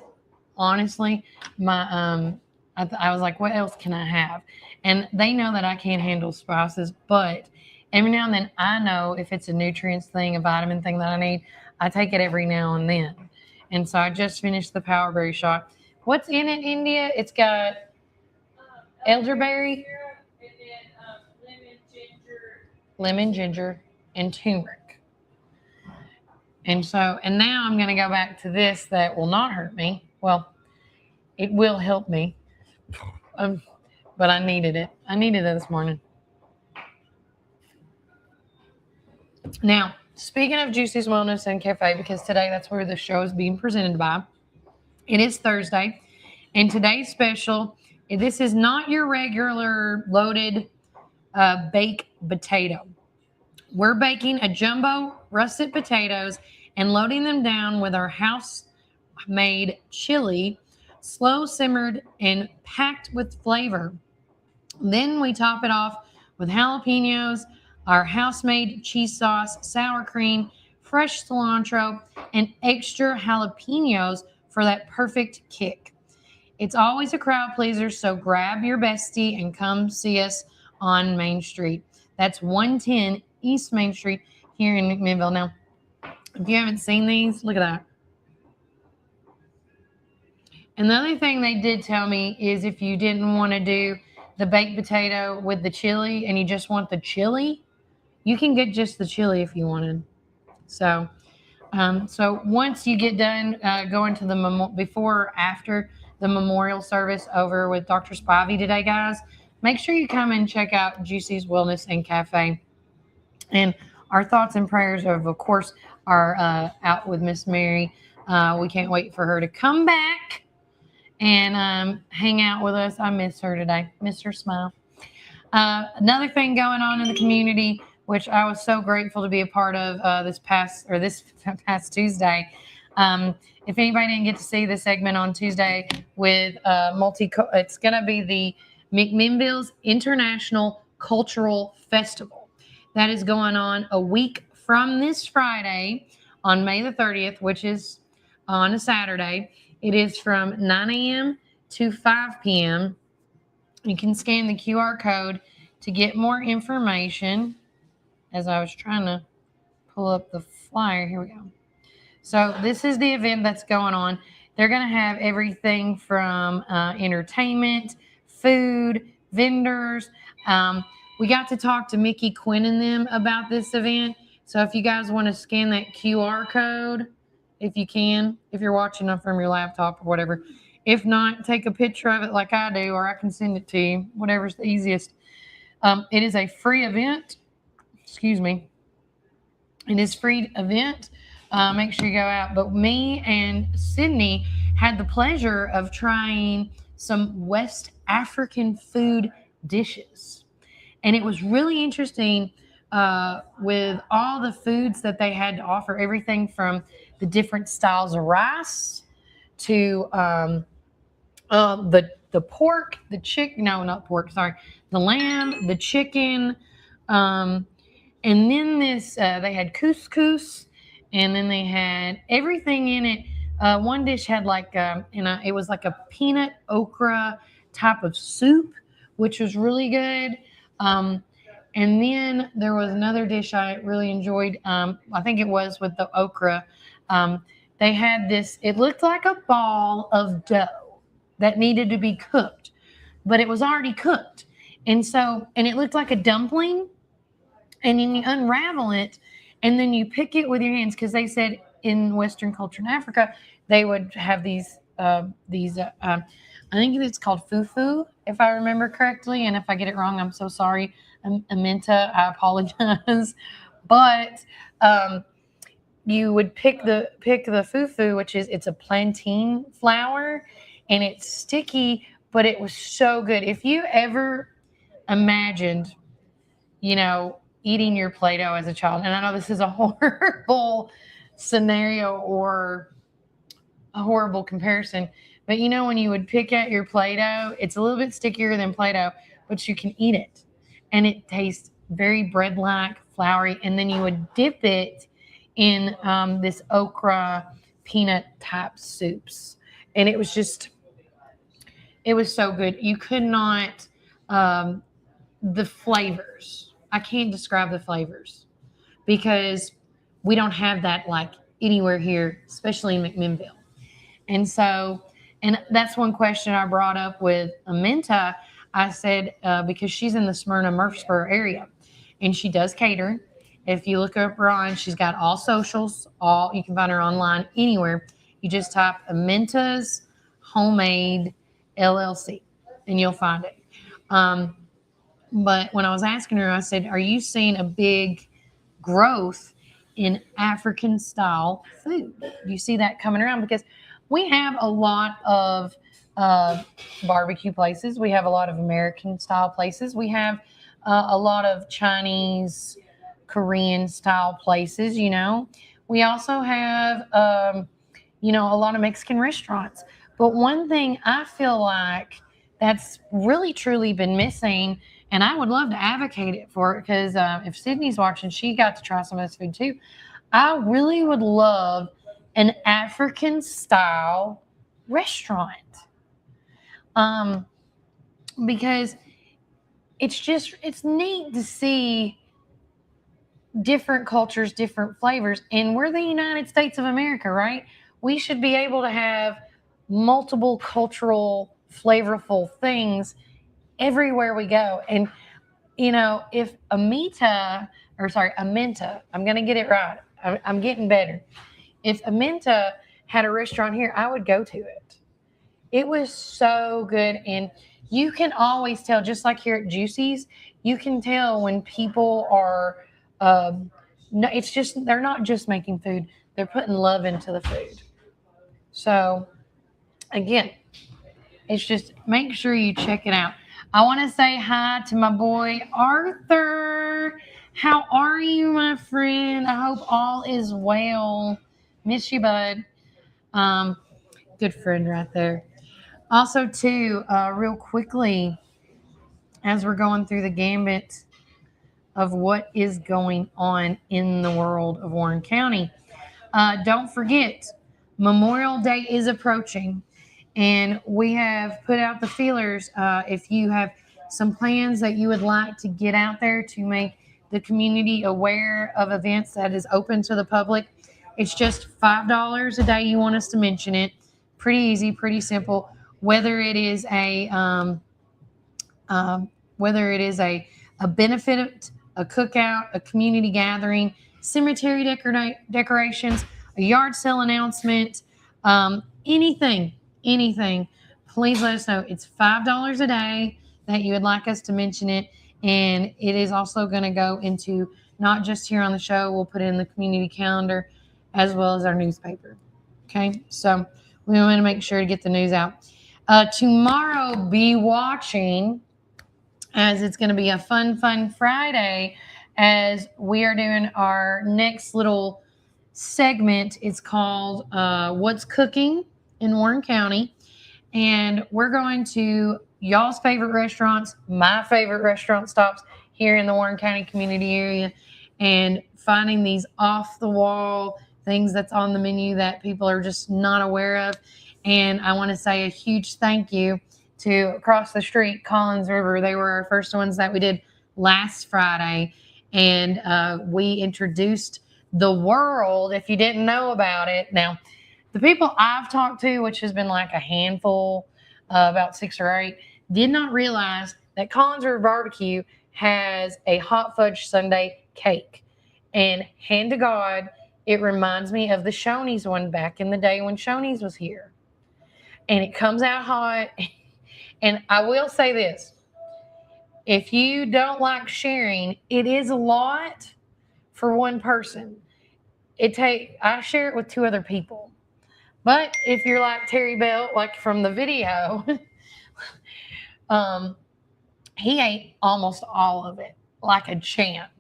honestly my, I was like, what else can I have? And they know that I can't handle spices, but every now and then I know if it's a nutrients thing, a vitamin thing that I need, I take it every now and then. And so I just finished the Power Berry shot. What's in it, India? It's got elderberry, lemon, ginger, and turmeric. And so, and now I'm going to go back to this that will not hurt me. Well, it will help me. But I needed it. I needed it this morning. Now, speaking of Juicy's Wellness and Cafe, because today that's where the show is being presented by, it is Thursday, and today's special, this is not your regular loaded baked potato. We're baking a jumbo russet potatoes and loading them down with our house-made chili, slow simmered and packed with flavor. Then we top it off with jalapenos, our house-made cheese sauce, sour cream, fresh cilantro, and extra jalapenos for that perfect kick. It's always a crowd pleaser, so grab your bestie and come see us on Main Street. That's 110 East Main Street here in McMinnville. Now, if you haven't seen these, look at that. Another thing they did tell me is if you didn't want to do the baked potato with the chili and you just want the chili, you can get just the chili if you wanted. So, so once you get done going to the before or after the memorial service over with Dr. Spivey today, guys, make sure you come and check out Juicy's Wellness and Cafe. And our thoughts and prayers of course, are out with Miss Mary. We can't wait for her to come back and hang out with us. I miss her today. Miss her smile. Another thing going on in the community, which I was so grateful to be a part of this past Tuesday. If anybody didn't get to see the segment on Tuesday with it's going to be the McMinnville's International Cultural Festival. That is going on a week from this Friday on May the 30th, which is on a Saturday. It is from 9 a.m. to 5 p.m. You can scan the QR code to get more information. As I was trying to pull up the flyer, here we go. So this is the event that's going on. They're going to have everything from entertainment, food, vendors. We got to talk to Mickey Quinn and them about this event. So if you guys want to scan that QR code, if you can, if you're watching it from your laptop or whatever. If not, take a picture of it like I do, or I can send it to you, whatever's the easiest. It is a free event. Excuse me. It is a free event. Make sure you go out. But me and Sydney had the pleasure of trying some West African food dishes. And it was really interesting with all the foods that they had to offer, everything from the different styles of rice to the pork, the chicken, no, not pork, sorry, the lamb, the chicken, and then they had couscous, and then they had everything in it. One dish had it was like a peanut okra type of soup, which was really good. And then there was another dish I really enjoyed. I think it was with the okra. They had this, it looked like a ball of dough that needed to be cooked, but it was already cooked. And it looked like a dumpling, and then you unravel it, and then you pick it with your hands, because they said in Western culture in Africa, they would have these I think it's called fufu, if I remember correctly. And if I get it wrong, I'm so sorry. Aminta, I apologize. But you would pick the fufu, which is, it's a plantain flour, and it's sticky, but it was so good. If you ever imagined, eating your Play-Doh as a child, and I know this is a horrible scenario or a horrible comparison, but when you would pick out your Play-Doh, it's a little bit stickier than Play-Doh, but you can eat it. And it tastes very bread-like, floury, and then you would dip it in this okra peanut type soups. And it was so good. You could not, the flavors, I can't describe the flavors, because we don't have that like anywhere here, especially in McMinnville. And that's one question I brought up with Aminta. I said, because she's in the Smyrna-Murfreesboro area, and she does catering. If you look up her on, she's got all socials. You can find her online anywhere. You just type Aminta's Homemade LLC, and you'll find it. But when I was asking her, I said, "Are you seeing a big growth in African style food? Do you see that coming around?" Because we have a lot of barbecue places. We have a lot of American style places. We have a lot of Chinese, Korean style places, We also have, a lot of Mexican restaurants. But one thing I feel like that's really, truly been missing, and I would love to advocate it for it, because if Sydney's watching, she got to try some of this food too. I really would love an African style restaurant. Because it's neat to see different cultures, different flavors. And we're the United States of America, right? We should be able to have multiple cultural, flavorful things everywhere we go. And, if Aminta, I'm going to get it right. I'm getting better. If Aminta had a restaurant here, I would go to it. It was so good. And you can always tell, just like here at Juicy's, you can tell when people are, they're not just making food, they're putting love into the food. So, again, it's just make sure you check it out. I want to say hi to my boy, Arthur. How are you, my friend? I hope all is well. Miss you, bud. Good friend right there. Also, too, real quickly, as we're going through the gambit of what is going on in the world of Warren County, don't forget, Memorial Day is approaching, and we have put out the feelers. If you have some plans that you would like to get out there to make the community aware of events that is open to the public, it's just $5 a day. You want us to mention it. Pretty easy, pretty simple. Whether it is a benefit, a cookout, a community gathering, cemetery decorations, a yard sale announcement, anything, please let us know. It's $5 a day that you would like us to mention it. And it is also going to go into not just here on the show, we'll put it in the community calendar as well as our newspaper. Okay, so we want to make sure to get the news out. Tomorrow, be watching, as it's going to be a fun Friday, as we are doing our next little segment. It's called What's Cooking in Warren County. And we're going to y'all's favorite restaurants, my favorite restaurant stops here in the Warren County community area, and finding these off-the-wall things that's on the menu that people are just not aware of. And I want to say a huge thank you to across the street, Collins River. They were our first ones that we did last Friday. And we introduced the world, if you didn't know about it. Now, the people I've talked to, which has been like a handful, about 6 or 8, did not realize that Collins River Barbecue has a hot fudge sundae cake. And hand to God, it reminds me of the Shoney's one back in the day when Shoney's was here. And it comes out hot. And I will say this. If you don't like sharing, it is a lot for one person. I share it with 2 other people. But if you're like Terry Bell, like from the video, he ate almost all of it like a champ.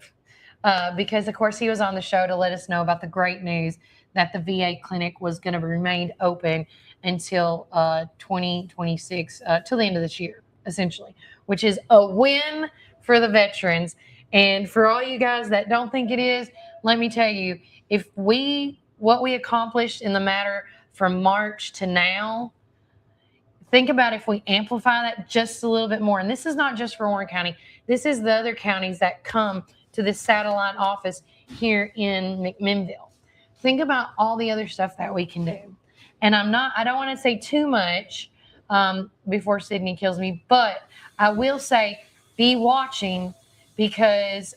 Because, of course, he was on the show to let us know about the great news that the VA clinic was going to remain open until 2026, till the end of this year, essentially, which is a win for the veterans. And for all you guys that don't think it is, let me tell you, what we accomplished in the matter from March to now, think about if we amplify that just a little bit more. And this is not just for Warren County. This is the other counties that come to this satellite office here in McMinnville. Think about all the other stuff that we can do. And I don't want to say too much before Sydney kills me, but I will say be watching, because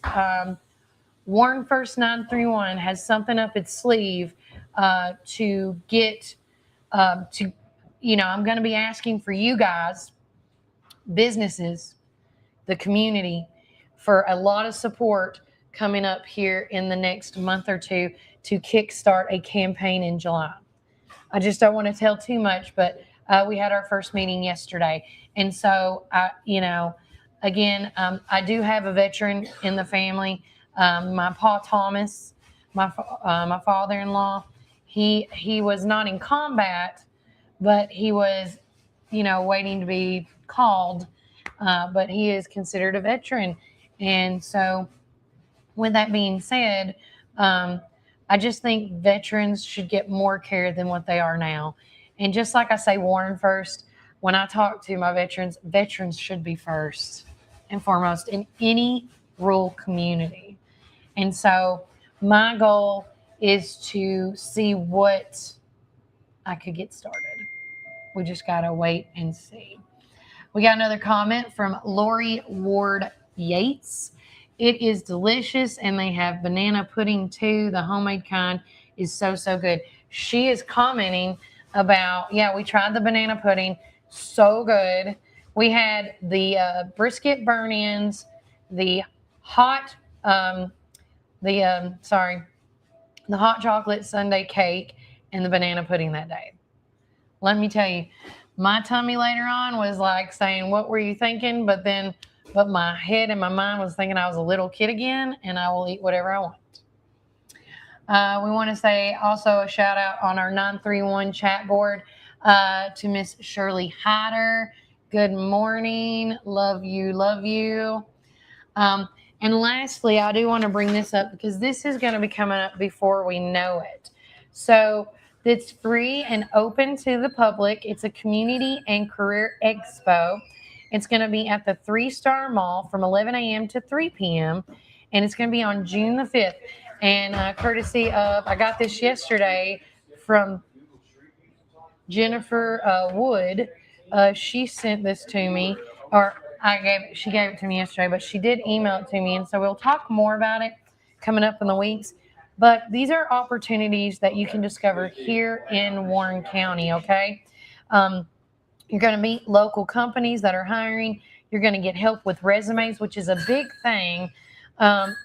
Warren First 931 has something up its sleeve to get I'm going to be asking for you guys, businesses, the community, for a lot of support coming up here in the next month or 2 to kickstart a campaign in July. I just don't want to tell too much, but we had our first meeting yesterday. And so, I do have a veteran in the family. My Pa Thomas, my father-in-law, he was not in combat, but he was, waiting to be called. But he is considered a veteran. And so with that being said, I just think veterans should get more care than what they are now. And just like I say, Warren First, when I talk to my veterans should be first and foremost in any rural community. And so my goal is to see what I could get started. We just got to wait and see. We got another comment from Lori Ward Yates. It is delicious, and they have banana pudding too. The homemade kind is so good. She is commenting about, we tried the banana pudding. So good. We had the brisket burn-ins, the hot chocolate sundae cake, and the banana pudding that day. Let me tell you, my tummy later on was like saying, what were you thinking? But my head and my mind was thinking I was a little kid again, and I will eat whatever I want. We want to say also a shout out on our 931 chat board to Miss Shirley Hyder. Good morning. Love you. Love you. And lastly, I do want to bring this up because this is going to be coming up before we know it. So it's free and open to the public. It's a community and career expo. It's going to be at the 3-Star Mall from 11 a.m. to 3 p.m. And it's going to be on June the 5th. And courtesy of, I got this yesterday from Jennifer Wood. She sent this to me, or she gave it to me yesterday, but she did email it to me. And so we'll talk more about it coming up in the weeks. But these are opportunities that you can discover here in Warren County, okay? You're going to meet local companies that are hiring. You're going to get help with resumes, which is a big thing.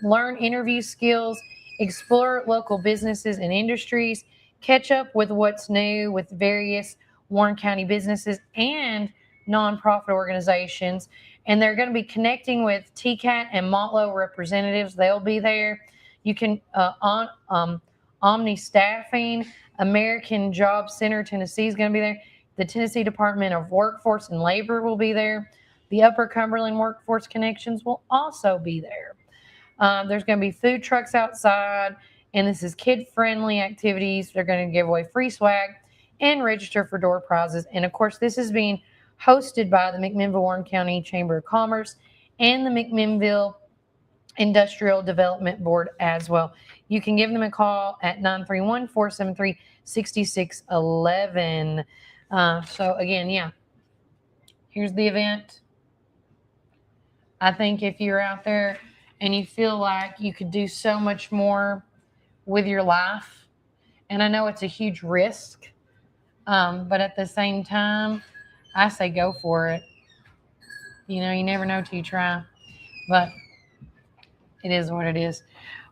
Learn interview skills, explore local businesses and industries, catch up with what's new with various Warren County businesses and nonprofit organizations. And they're going to be connecting with TCAT and Motlow representatives. They'll be there. You can, Omni Staffing, American Job Center, Tennessee is going to be there. The Tennessee Department of Workforce and Labor will be there. The Upper Cumberland Workforce Connections will also be there. There's going to be food trucks outside, and this is kid-friendly activities. They're going to give away free swag and register for door prizes. And, of course, this is being hosted by the McMinnville-Warren County Chamber of Commerce and the McMinnville Industrial Development Board as well. You can give them a call at 931-473-6611. So, again, yeah, here's the event. I think if you're out there and you feel like you could do so much more with your life, and I know it's a huge risk, but at the same time, I say go for it. You know, you never know till you try, but it is what it is.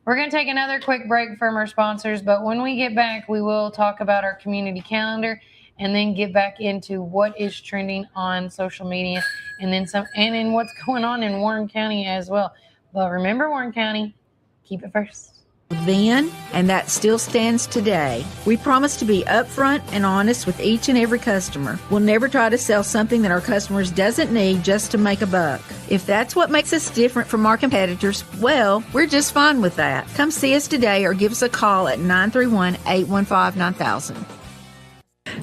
We're going to take another quick break from our sponsors, but when we get back, we will talk about our community calendar and then get back into what is trending on social media and then some, and in what's going on in Warren County as well. But remember, Warren County, keep it first. Then, and that still stands today. We promise to be upfront and honest with each and every customer. We'll never try to sell something that our customers doesn't need just to make a buck. If that's what makes us different from our competitors, well, we're just fine with that. Come see us today or give us a call at 931-815-9000.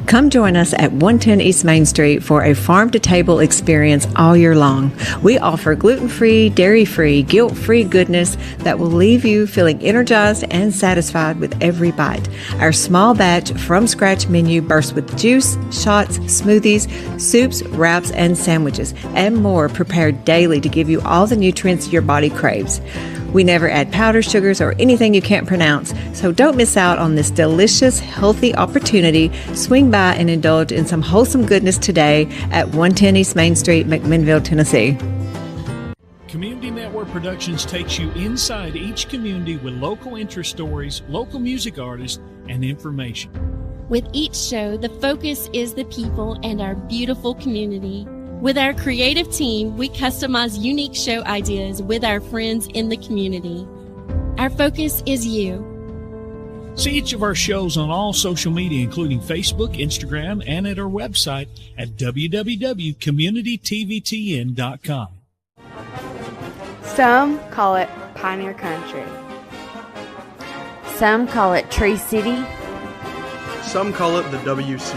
Come join us at 110 East Main Street for a farm-to-table experience all year long. We offer gluten-free, dairy-free, guilt-free goodness that will leave you feeling energized and satisfied with every bite. Our small batch from-scratch menu bursts with juice, shots, smoothies, soups, wraps, and sandwiches, and more prepared daily to give you all the nutrients your body craves. We never add powder sugars or anything you can't pronounce, so don't miss out on this delicious, healthy opportunity. Swing by and indulge in some wholesome goodness today at 110 East Main Street, McMinnville, Tennessee. Community Network Productions takes you inside each community with local interest stories, local music artists, and information. With each show, the focus is the people and our beautiful community. With our creative team, we customize unique show ideas with our friends in the community. Our focus is you. See each of our shows on all social media, including Facebook, Instagram, and at our website at www.communitytvtn.com. Some call it Pioneer Country. Some call it Tree City. Some call it the WC.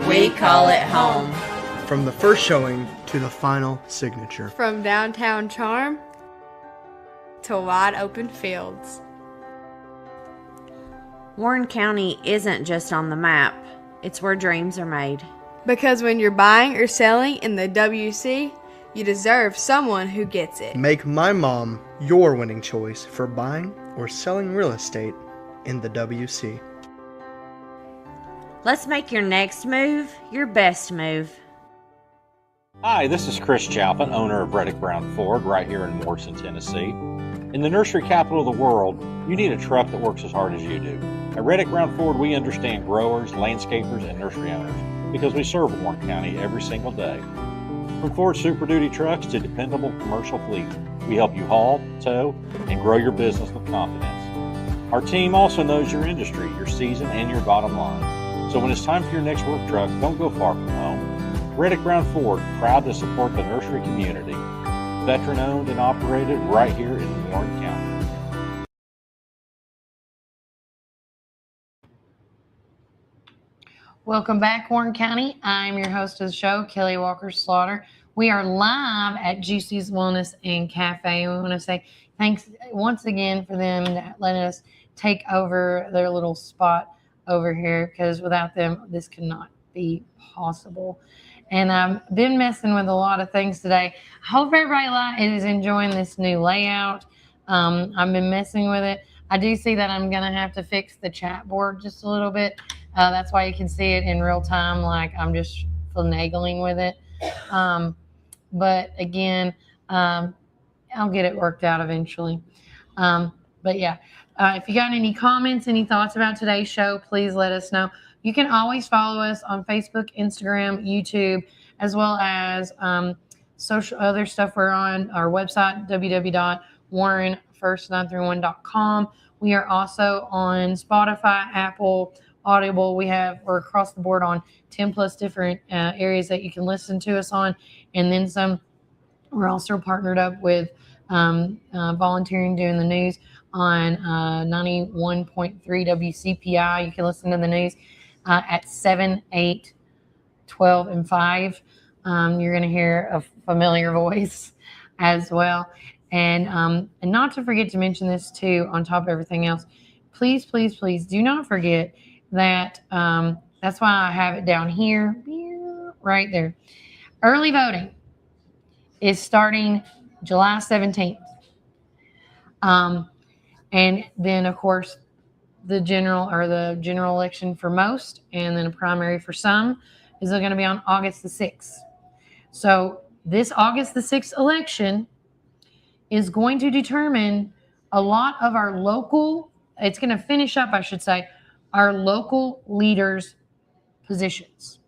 We call it home. From the first showing to the final signature. From downtown charm to wide open fields. Warren County isn't just on the map, it's where dreams are made. Because when you're buying or selling in the WC, you deserve someone who gets it. Make my mom your winning choice for buying or selling real estate in the WC. Let's make your next move your best move. Hi, this is Chris Chalpin, owner of Reddick Brown Ford right here in Morrison, Tennessee. In the nursery capital of the world, you need a truck that works as hard as you do. At Reddick Brown Ford, we understand growers, landscapers, and nursery owners because we serve Warren County every single day. From Ford Super Duty trucks to dependable commercial fleet, we help you haul, tow, and grow your business with confidence. Our team also knows your industry, your season, and your bottom line. So when it's time for your next work truck, don't go far from home. Reddick Brown Ford, proud to support the nursery community. Veteran owned and operated right here in Warren County. Welcome back, Warren County. I'm your host of the show, Kelly Walker Slaughter. We are live at Juicy's Wellness and Cafe. We want to say thanks once again for them letting us take over their little spot over here, because without them, this could not be possible. And I've been messing with a lot of things today. I hope everybody is enjoying this new layout. I've been messing with it. I do see that I'm going to have to fix the chat board just a little bit. That's why you can see it in real time, like I'm just finagling with it. But again, I'll get it worked out eventually. But yeah, if you got any comments, any thoughts about today's show, please let us know. You can always follow us on Facebook, Instagram, YouTube, as well as social other stuff. We're on our website, www.warrenfirst931.com. We are also on Spotify, Apple, Audible. We're across the board on 10 plus different areas that you can listen to us on, and then some. We're also partnered up with Volunteering Doing the News on 91.3 WCPI. You can listen to the news at 7, 8, 12, and 5. You're going to hear a familiar voice as well. And not to forget to mention this too, on top of everything else, please, please, please do not forget that that's why I have it down here, right there. Early voting is starting July 17th. And then, of course, the general election for most, and then a primary for some, is going to be on August the 6th. So this August the 6th election is going to determine a lot of our local, it's going to finish up, I should say, our local leaders' positions.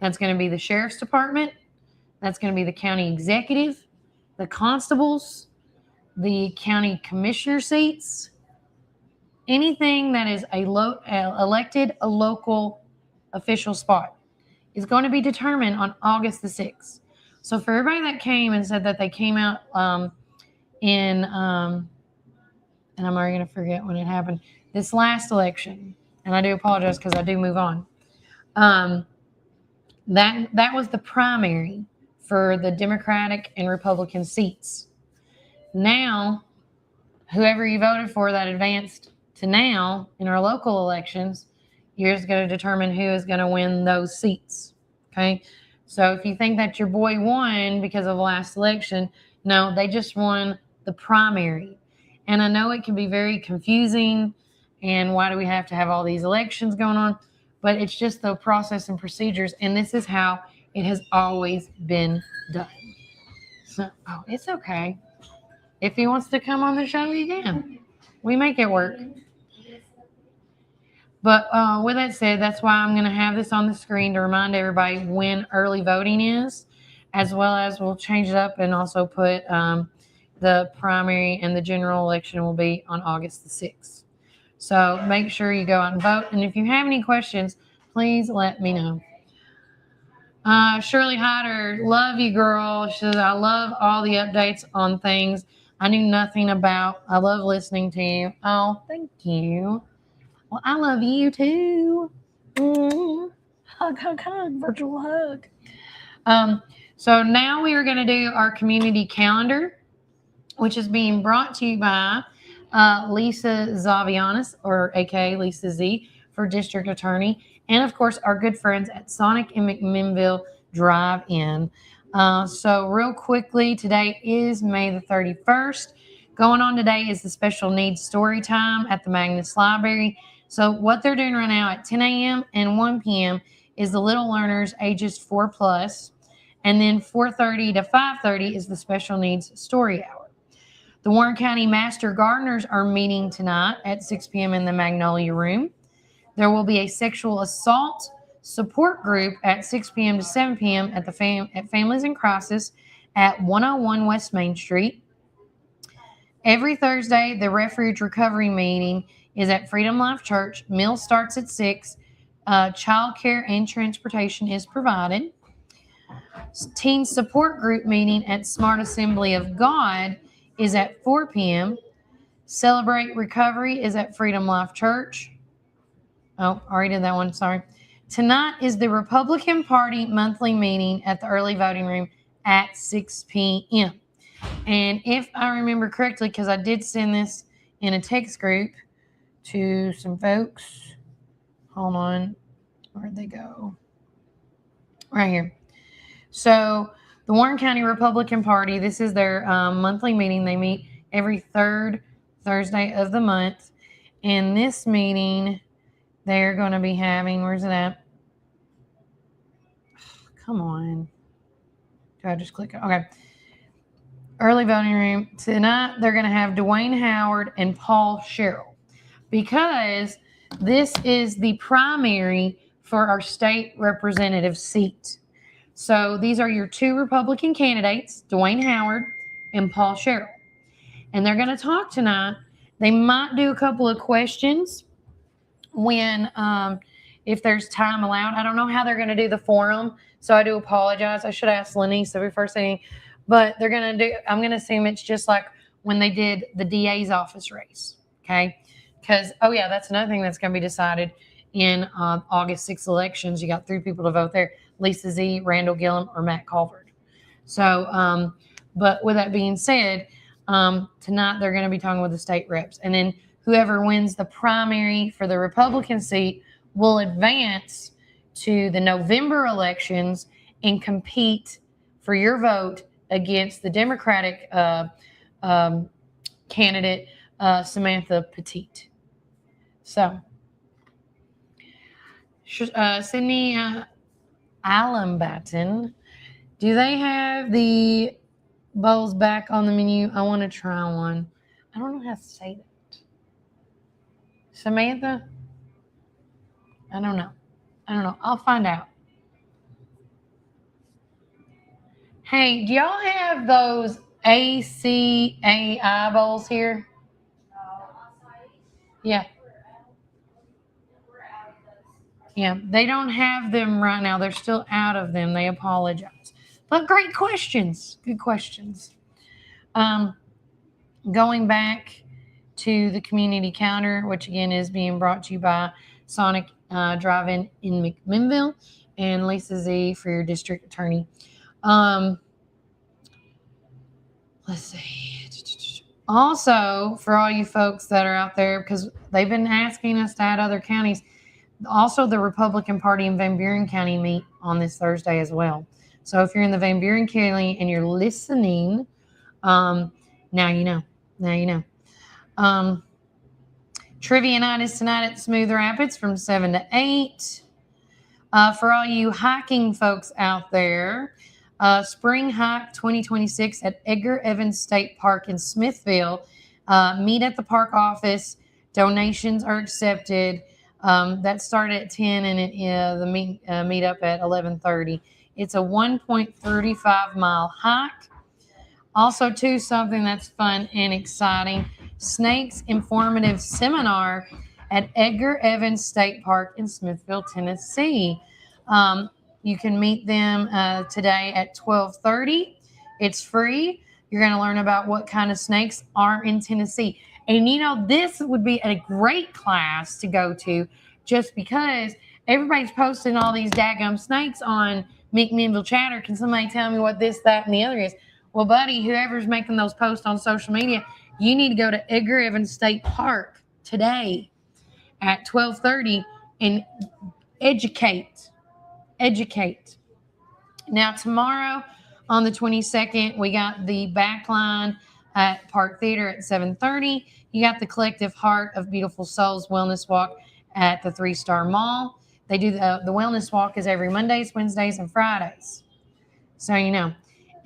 That's going to be the sheriff's department. That's going to be the county executive, the constables, the county commissioner seats, anything that is elected a local official spot is going to be determined on August the 6th. So for everybody that came and said that they came out and I'm already going to forget when it happened, this last election, and I do apologize because I do move on. That was the primary for the Democratic and Republican seats. Now, whoever you voted for that advanced to now in our local elections, you're just going to determine who is going to win those seats. Okay? So if you think that your boy won because of the last election, no, they just won the primary. And I know it can be very confusing, and why do we have to have all these elections going on? But it's just the process and procedures, and this is how it has always been done. So, it's okay. If he wants to come on the show, he can. We make it work. But with that said, that's why I'm going to have this on the screen to remind everybody when early voting is, as well as we'll change it up and also put the primary and the general election will be on August the 6th. So make sure you go out and vote. And if you have any questions, please let me know. Shirley Hyder, love you, girl. She says, I love all the updates on things I knew nothing about. I love listening to you. Oh, thank you. Well, I love you too. Hug, hug, hug, virtual hug. So now we are going to do our community calendar, which is being brought to you by Lisa Zavianis, or AKA Lisa Z, for District Attorney, and of course our good friends at Sonic and McMinnville Drive-In. So real quickly, today is May the 31st. Going on today is the special needs story time at the Magnus Library. So what they're doing right now at 10 a.m. and 1 p.m. is the little learners ages 4+, and then 4:30 to 5:30 is the special needs story hour. The Warren County Master Gardeners are meeting tonight at 6 p.m. in the Magnolia Room. There will be a sexual assault support group at 6 p.m. to 7 p.m. at Families in Crisis at 101 West Main Street. Every Thursday, the Refuge Recovery meeting is at Freedom Life Church. Meal starts at 6. Child care and transportation is provided. Teen support group meeting at Smart Assembly of God is at 4 p.m. Celebrate Recovery is at Freedom Life Church. Oh, already did that one. Sorry. Tonight is the Republican Party monthly meeting at the early voting room at 6 p.m. And if I remember correctly, because I did send this in a text group to some folks. Hold on. Where'd they go? Right here. So the Warren County Republican Party, this is their monthly meeting. They meet every third Thursday of the month. And this meeting, they're going to be having, where's it at? Come on. Do I just click? Okay. Early voting room. Tonight, they're going to have Dwayne Howard and Paul Sherrill, because this is the primary for our state representative seat. So these are your two Republican candidates, Dwayne Howard and Paul Sherrill. And they're going to talk tonight. They might do a couple of questions when, if there's time allowed. I don't know how they're going to do the forum, so I do apologize. I should ask Lenisa before saying, but they're going to do, I'm going to assume it's just like when they did the DA's office race, okay? Because, oh yeah, that's another thing that's going to be decided in August 6th elections. You got 3 people to vote there, Lisa Z., Randall Gillum, or Matt Culver. So, but with that being said, tonight they're going to be talking with the state reps. And then whoever wins the primary for the Republican seat will advance to the November elections and compete for your vote against the Democratic candidate, Samantha Petite. So, Sydney Allenbatten, do they have the bowls back on the menu? I want to try one. I don't know how to say that. Samantha? I don't know. I'll find out. Hey, do y'all have those ACAI bowls here? Yeah. Yeah, they don't have them right now. They're still out of them. They apologize. But great questions. Good questions. Going back to the community counter, which again is being brought to you by Sonic Drive-In in McMinnville and Lisa Z. for your district attorney. Let's see. Also, for all you folks that are out there, because they've been asking us to add other counties, also the Republican Party in Van Buren County meet on this Thursday as well. So if you're in the Van Buren County and you're listening, now you know. Trivia night is tonight at Smooth Rapids from 7 to 8. For all you hiking folks out there, Spring Hike 2026 at Edgar Evans State Park in Smithville. Meet at the park office. Donations are accepted. That started at 10 and the meet up at 11:30. It's a 1.35 mile hike. Also, too, something that's fun and exciting, Snakes Informative Seminar at Edgar Evans State Park in Smithville, Tennessee. You can meet them today at 12:30. It's free. You're going to learn about what kind of snakes are in Tennessee. And, you know, this would be a great class to go to just because everybody's posting all these daggum snakes on McMinnville Chatter. Can somebody tell me what this, that, and the other is? Well, buddy, whoever's making those posts on social media, you need to go to Edgar Evans State Park today at 12:30 and educate. Now, tomorrow on the 22nd, we got the Backline at Park Theater at 7:30. You got the Collective Heart of Beautiful Souls Wellness Walk at the 3-Star Mall. They do the Wellness Walk is every Mondays, Wednesdays, and Fridays. So you know.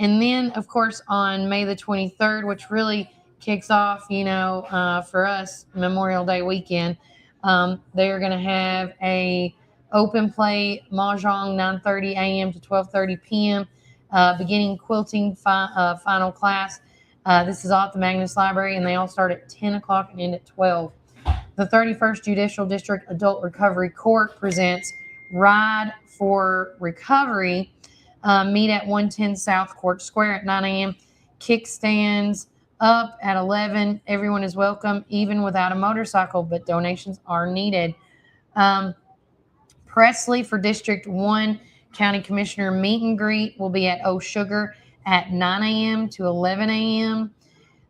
And then, of course, on May the 23rd, which really kicks off, for us, Memorial Day weekend, they are going to have a open play Mahjong 9:30 a.m. to 12:30 p.m. Beginning quilting final class This is all at the Magnus Library, and they all start at 10 o'clock and end at 12. The 31st Judicial District Adult Recovery Court presents Ride for Recovery. Meet at 110 South Court Square at 9 a.m. Kickstands up at 11. Everyone is welcome, even without a motorcycle, but donations are needed. Presley for District 1 County Commissioner meet and greet will be at Oh Sugar at 9 a.m. to 11 a.m.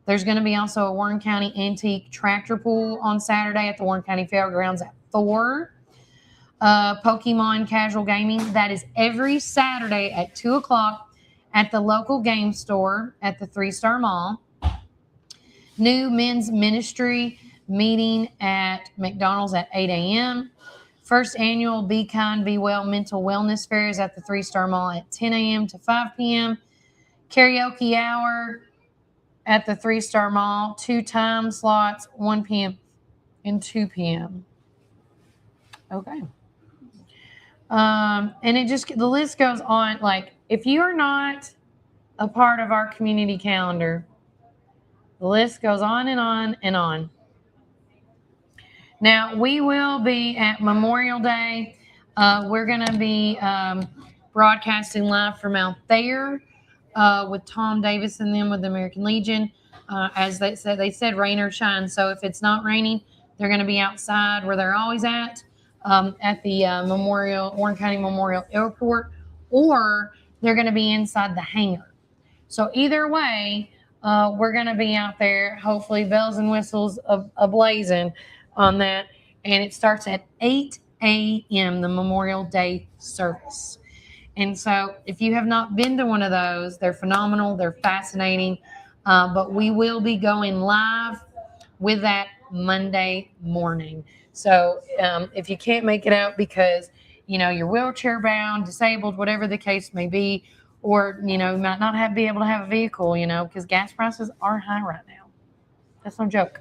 There's going to be also a Warren County Antique Tractor Pull on Saturday at the Warren County Fairgrounds at 4. Pokemon Casual Gaming, that is every Saturday at 2 o'clock at the local game store at the 3-Star Mall. New men's ministry meeting at McDonald's at 8 a.m. First annual Be Kind, Be Well mental wellness fair is at the 3-Star Mall at 10 a.m. to 5 p.m. Karaoke hour at the 3-Star Mall, 2 time slots, 1 p.m. and 2 p.m. Okay. And it just, the list goes on. Like, if you are not a part of our community calendar, the list goes on and on and on. Now, we will be at Memorial Day. We're going to be broadcasting live from out there with Tom Davis and them with the American Legion. As they said, rain or shine. So if it's not raining, they're going to be outside where they're always at the Warren County Memorial Airport, or they're going to be inside the hangar. So either way, we're going to be out there, hopefully bells and whistles ablazing on that. And it starts at 8 a.m., the Memorial Day service. And so if you have not been to one of those, they're phenomenal. They're fascinating. But we will be going live with that Monday morning. So if you can't make it out because, you're wheelchair bound, disabled, whatever the case may be, or, you might not be able to have a vehicle, because gas prices are high right now. That's no joke.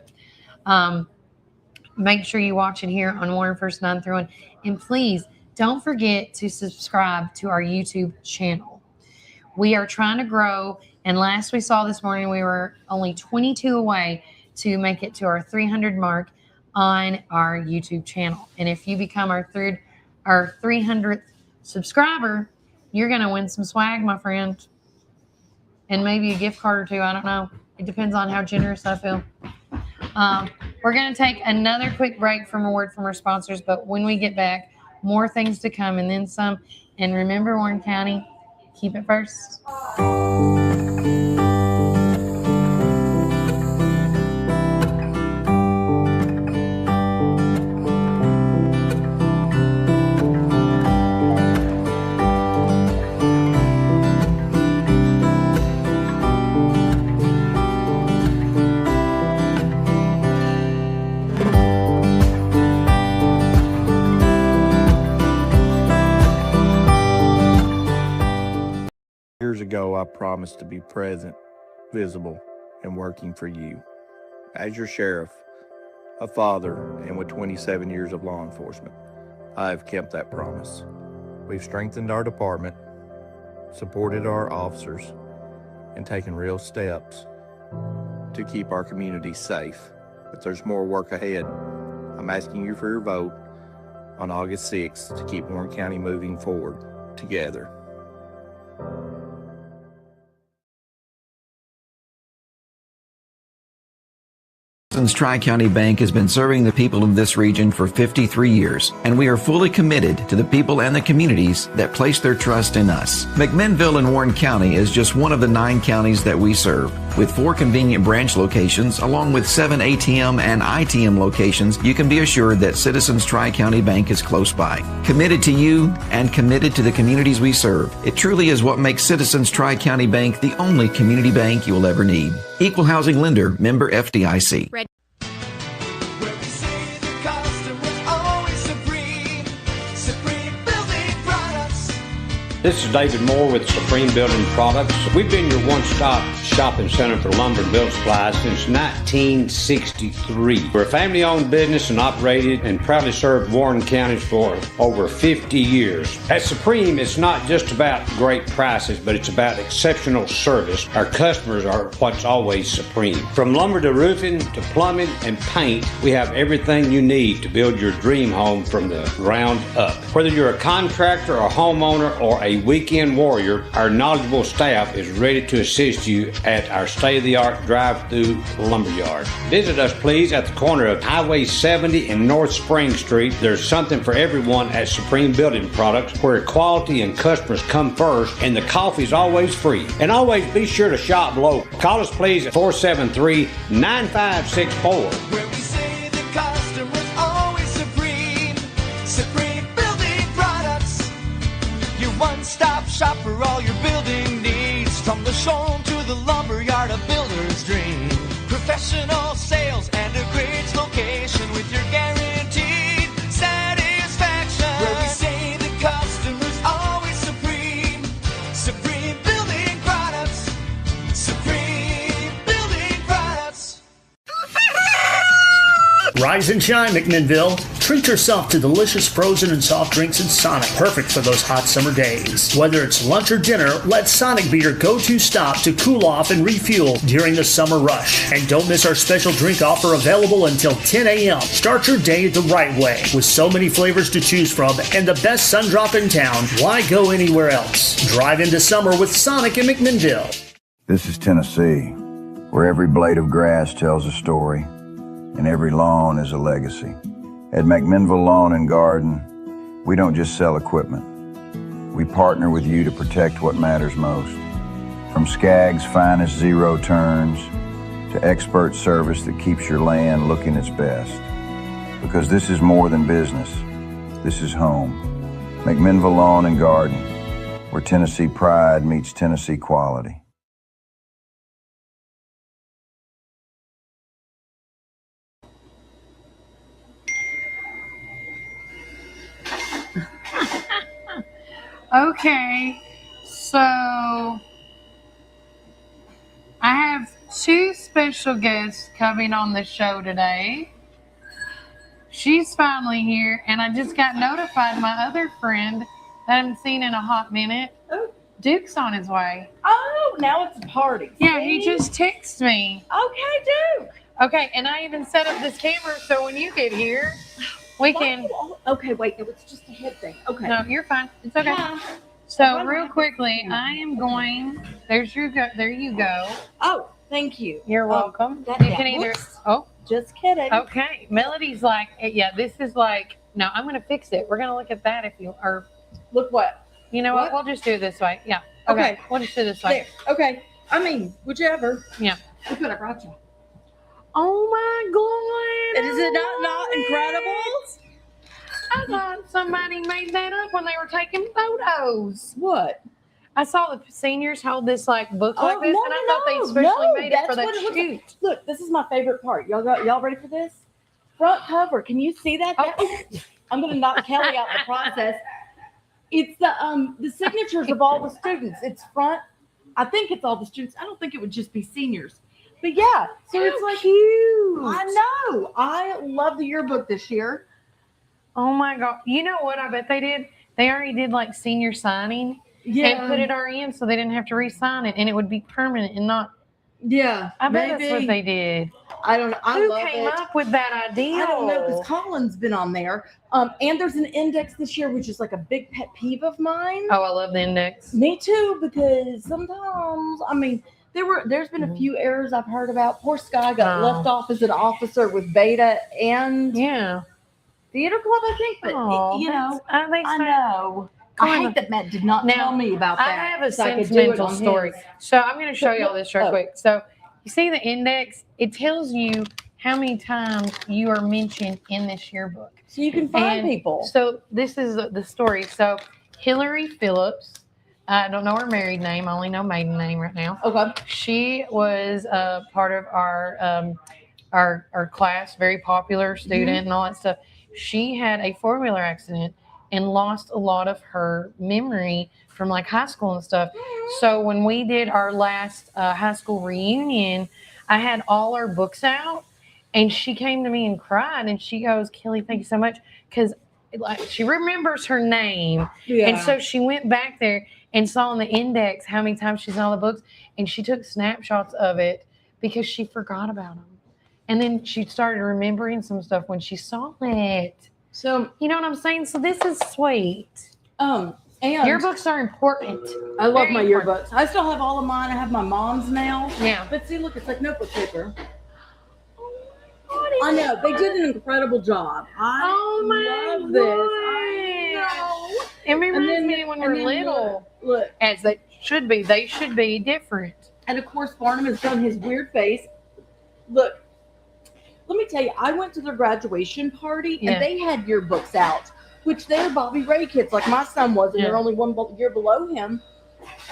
Make sure you watch it here on Warren First 9 through 1. And please don't forget to subscribe to our YouTube channel. We are trying to grow. And last we saw this morning, we were only 22 away to make it to our 300 mark on our YouTube channel. And if you become our 300th subscriber, you're going to win some swag, my friend. And maybe a gift card or two. I don't know. It depends on how generous I feel. We're going to take another quick break from a word from our sponsors. But when we get back, more things to come and then some. And remember, Warren County, keep it first. Years ago, I promised to be present, visible, and working for you. As your sheriff, a father, and with 27 years of law enforcement, I have kept that promise. We've strengthened our department, supported our officers, and taken real steps to keep our community safe. But there's more work ahead. I'm asking you for your vote on August 6th to keep Warren County moving forward together. Citizens Tri-County Bank has been serving the people of this region for 53 years, and we are fully committed to the people and the communities that place their trust in us. McMinnville in Warren County is just one of the 9 counties that we serve. With 4 convenient branch locations, along with 7 ATM and ITM locations, you can be assured that Citizens Tri-County Bank is close by. Committed to you and committed to the communities we serve. It truly is what makes Citizens Tri-County Bank the only community bank you will ever need. Equal housing lender, member FDIC. This is David Moore with Supreme Building Products. We've been your one-stop shopping center for lumber and building supplies since 1963. We're a family-owned business and operated and proudly served Warren County for over 50 years. At Supreme, it's not just about great prices, but it's about exceptional service. Our customers are what's always supreme. From lumber to roofing to plumbing and paint, we have everything you need to build your dream home from the ground up. Whether you're a contractor, a homeowner, or a weekend warrior, our knowledgeable staff is ready to assist you at our state-of-the-art drive-through lumberyard. Visit us, please, at the corner of Highway 70 and North Spring Street. There's something for everyone at Supreme Building Products, where quality and customers come first, and the coffee's always free. And always be sure to shop local. Call us, please, at 473-9564. Where we say the customer's always supreme. Supreme Building Products. Your one-stop shop for all your building needs. From the showroom to the lumberyard, a builder's dream. Professional sales and a great location with your guaranteed satisfaction. Where we say the customer's always supreme. Supreme Building Products. Supreme Building Products. Rise and shine, McMinnville. Treat yourself to delicious frozen and soft drinks in Sonic, perfect for those hot summer days. Whether it's lunch or dinner, let Sonic be your go-to stop to cool off and refuel during the summer rush. And don't miss our special drink offer available until 10 a.m. Start your day the right way. With so many flavors to choose from and the best sun drop in town, why go anywhere else? Drive into summer with Sonic in McMinnville. This is Tennessee, where every blade of grass tells a story and every lawn is a legacy. At McMinnville Lawn and Garden, we don't just sell equipment. We partner with you to protect what matters most. From Skaggs' finest zero turns to expert service that keeps your land looking its best. Because this is more than business. This is home. McMinnville Lawn and Garden, where Tennessee pride meets Tennessee quality. Okay, so I have two special guests coming on the show today. She's finally here, and I just got notified my other friend that I haven't seen in a hot minute. Oh. Duke's on his way. Oh, now it's a party. Yeah, he just texted me. Okay, Duke. Okay, and I even set up this camera so when you get here, we can. Okay, wait, it was just a head thing. Okay. No, you're fine. It's okay. Yeah. So real quickly, I am going. There's your go. There you go. Oh, thank you. You're welcome. You can either. Whoops. Oh, just kidding. okay. Melody's like, yeah. This is like. No, I'm gonna fix it. We're gonna look at that if you are. Look what? You know what? We'll just do it this way. Yeah. Okay. We'll just do it this way. There. Okay. I mean, whichever. Yeah. Look what I brought you. Oh my God! Is it not incredible? I thought somebody made that up when they were taking photos. What? I saw the seniors hold this like book like this, and I thought they especially made it for that shoot. Look, this is my favorite part. Y'all ready for this? Front cover. Can you see that? I'm gonna knock Kelly out the process. It's the signatures of all the students. It's front. I think it's all the students. I don't think it would just be seniors. But yeah, so it's like cute. I know. I love the yearbook this year. Oh my God. You know what I bet they did? They already did like senior signing and put it in so they didn't have to re-sign it and it would be permanent and not. Yeah. I bet that's what they did. I don't know. Who came up with that idea? I don't know because Colin's been on there. And there's an index this year, which is like a big pet peeve of mine. Oh, I love the index. Me too, because sometimes, I mean, there's been a few errors I've heard about. Poor Sky got left off as an officer with Beta and Theater Club, I think. But you know, I know. I hate that Matt did not tell me about that. I have a so sentimental story. So I'm going to show you all this real quick. So you see the index? It tells you how many times you are mentioned in this yearbook. So you can find people. So this is the story. So Hillary Phillips, I don't know her married name. I only know maiden name right now. Okay. She was part of our class, very popular student and all that stuff. She had a four-wheeler accident and lost a lot of her memory from like high school and stuff. So when we did our last high school reunion, I had all our books out, and she came to me and cried, and she goes, "Kelly, thank you so much," because like she remembers her name, and so she went back there and saw in the index how many times she's in all the books, and she took snapshots of it because she forgot about them, and then she started remembering some stuff when she saw it. So you know what I'm saying? So this is sweet. And yearbooks are important. I love Very my important. yearbooks. I still have all of mine. I have my mom's now. Yeah. But see, look, it's like notebook paper. I know. They did an incredible job. I love this. I know. It reminds me when we're little. Look. As they should be. They should be different. And of course, Barnum has done his weird face. Look, let me tell you, I went to their graduation party and they had yearbooks out, which they're Bobby Ray kids, like my son was, and they're only one year below him.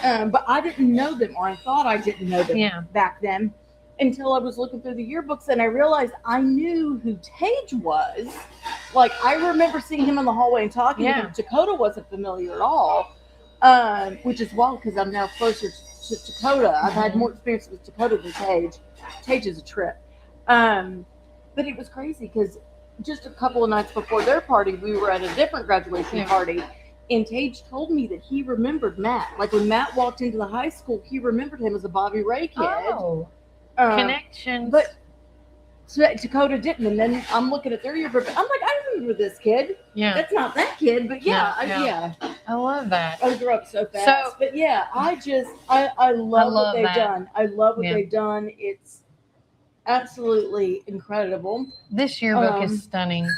But I didn't know them, or I thought I didn't know them back then, until I was looking through the yearbooks and I realized I knew who Tage was. Like, I remember seeing him in the hallway and talking to him. Dakota wasn't familiar at all, which is wild because I'm now closer to Dakota. I've had more experience with Dakota than Tage. Tage is a trip. But it was crazy because just a couple of nights before their party, we were at a different graduation party, and Tage told me that he remembered Matt. Like, when Matt walked into the high school, he remembered him as a Bobby Ray kid. Oh, connections. But Dakota didn't, and then I'm looking at their yearbook. I'm like, I remember this kid. Yeah. That's not that kid, but I love that. I grew up so fast. But yeah, I love what they've done. I love what they've done. It's absolutely incredible. This yearbook is stunning.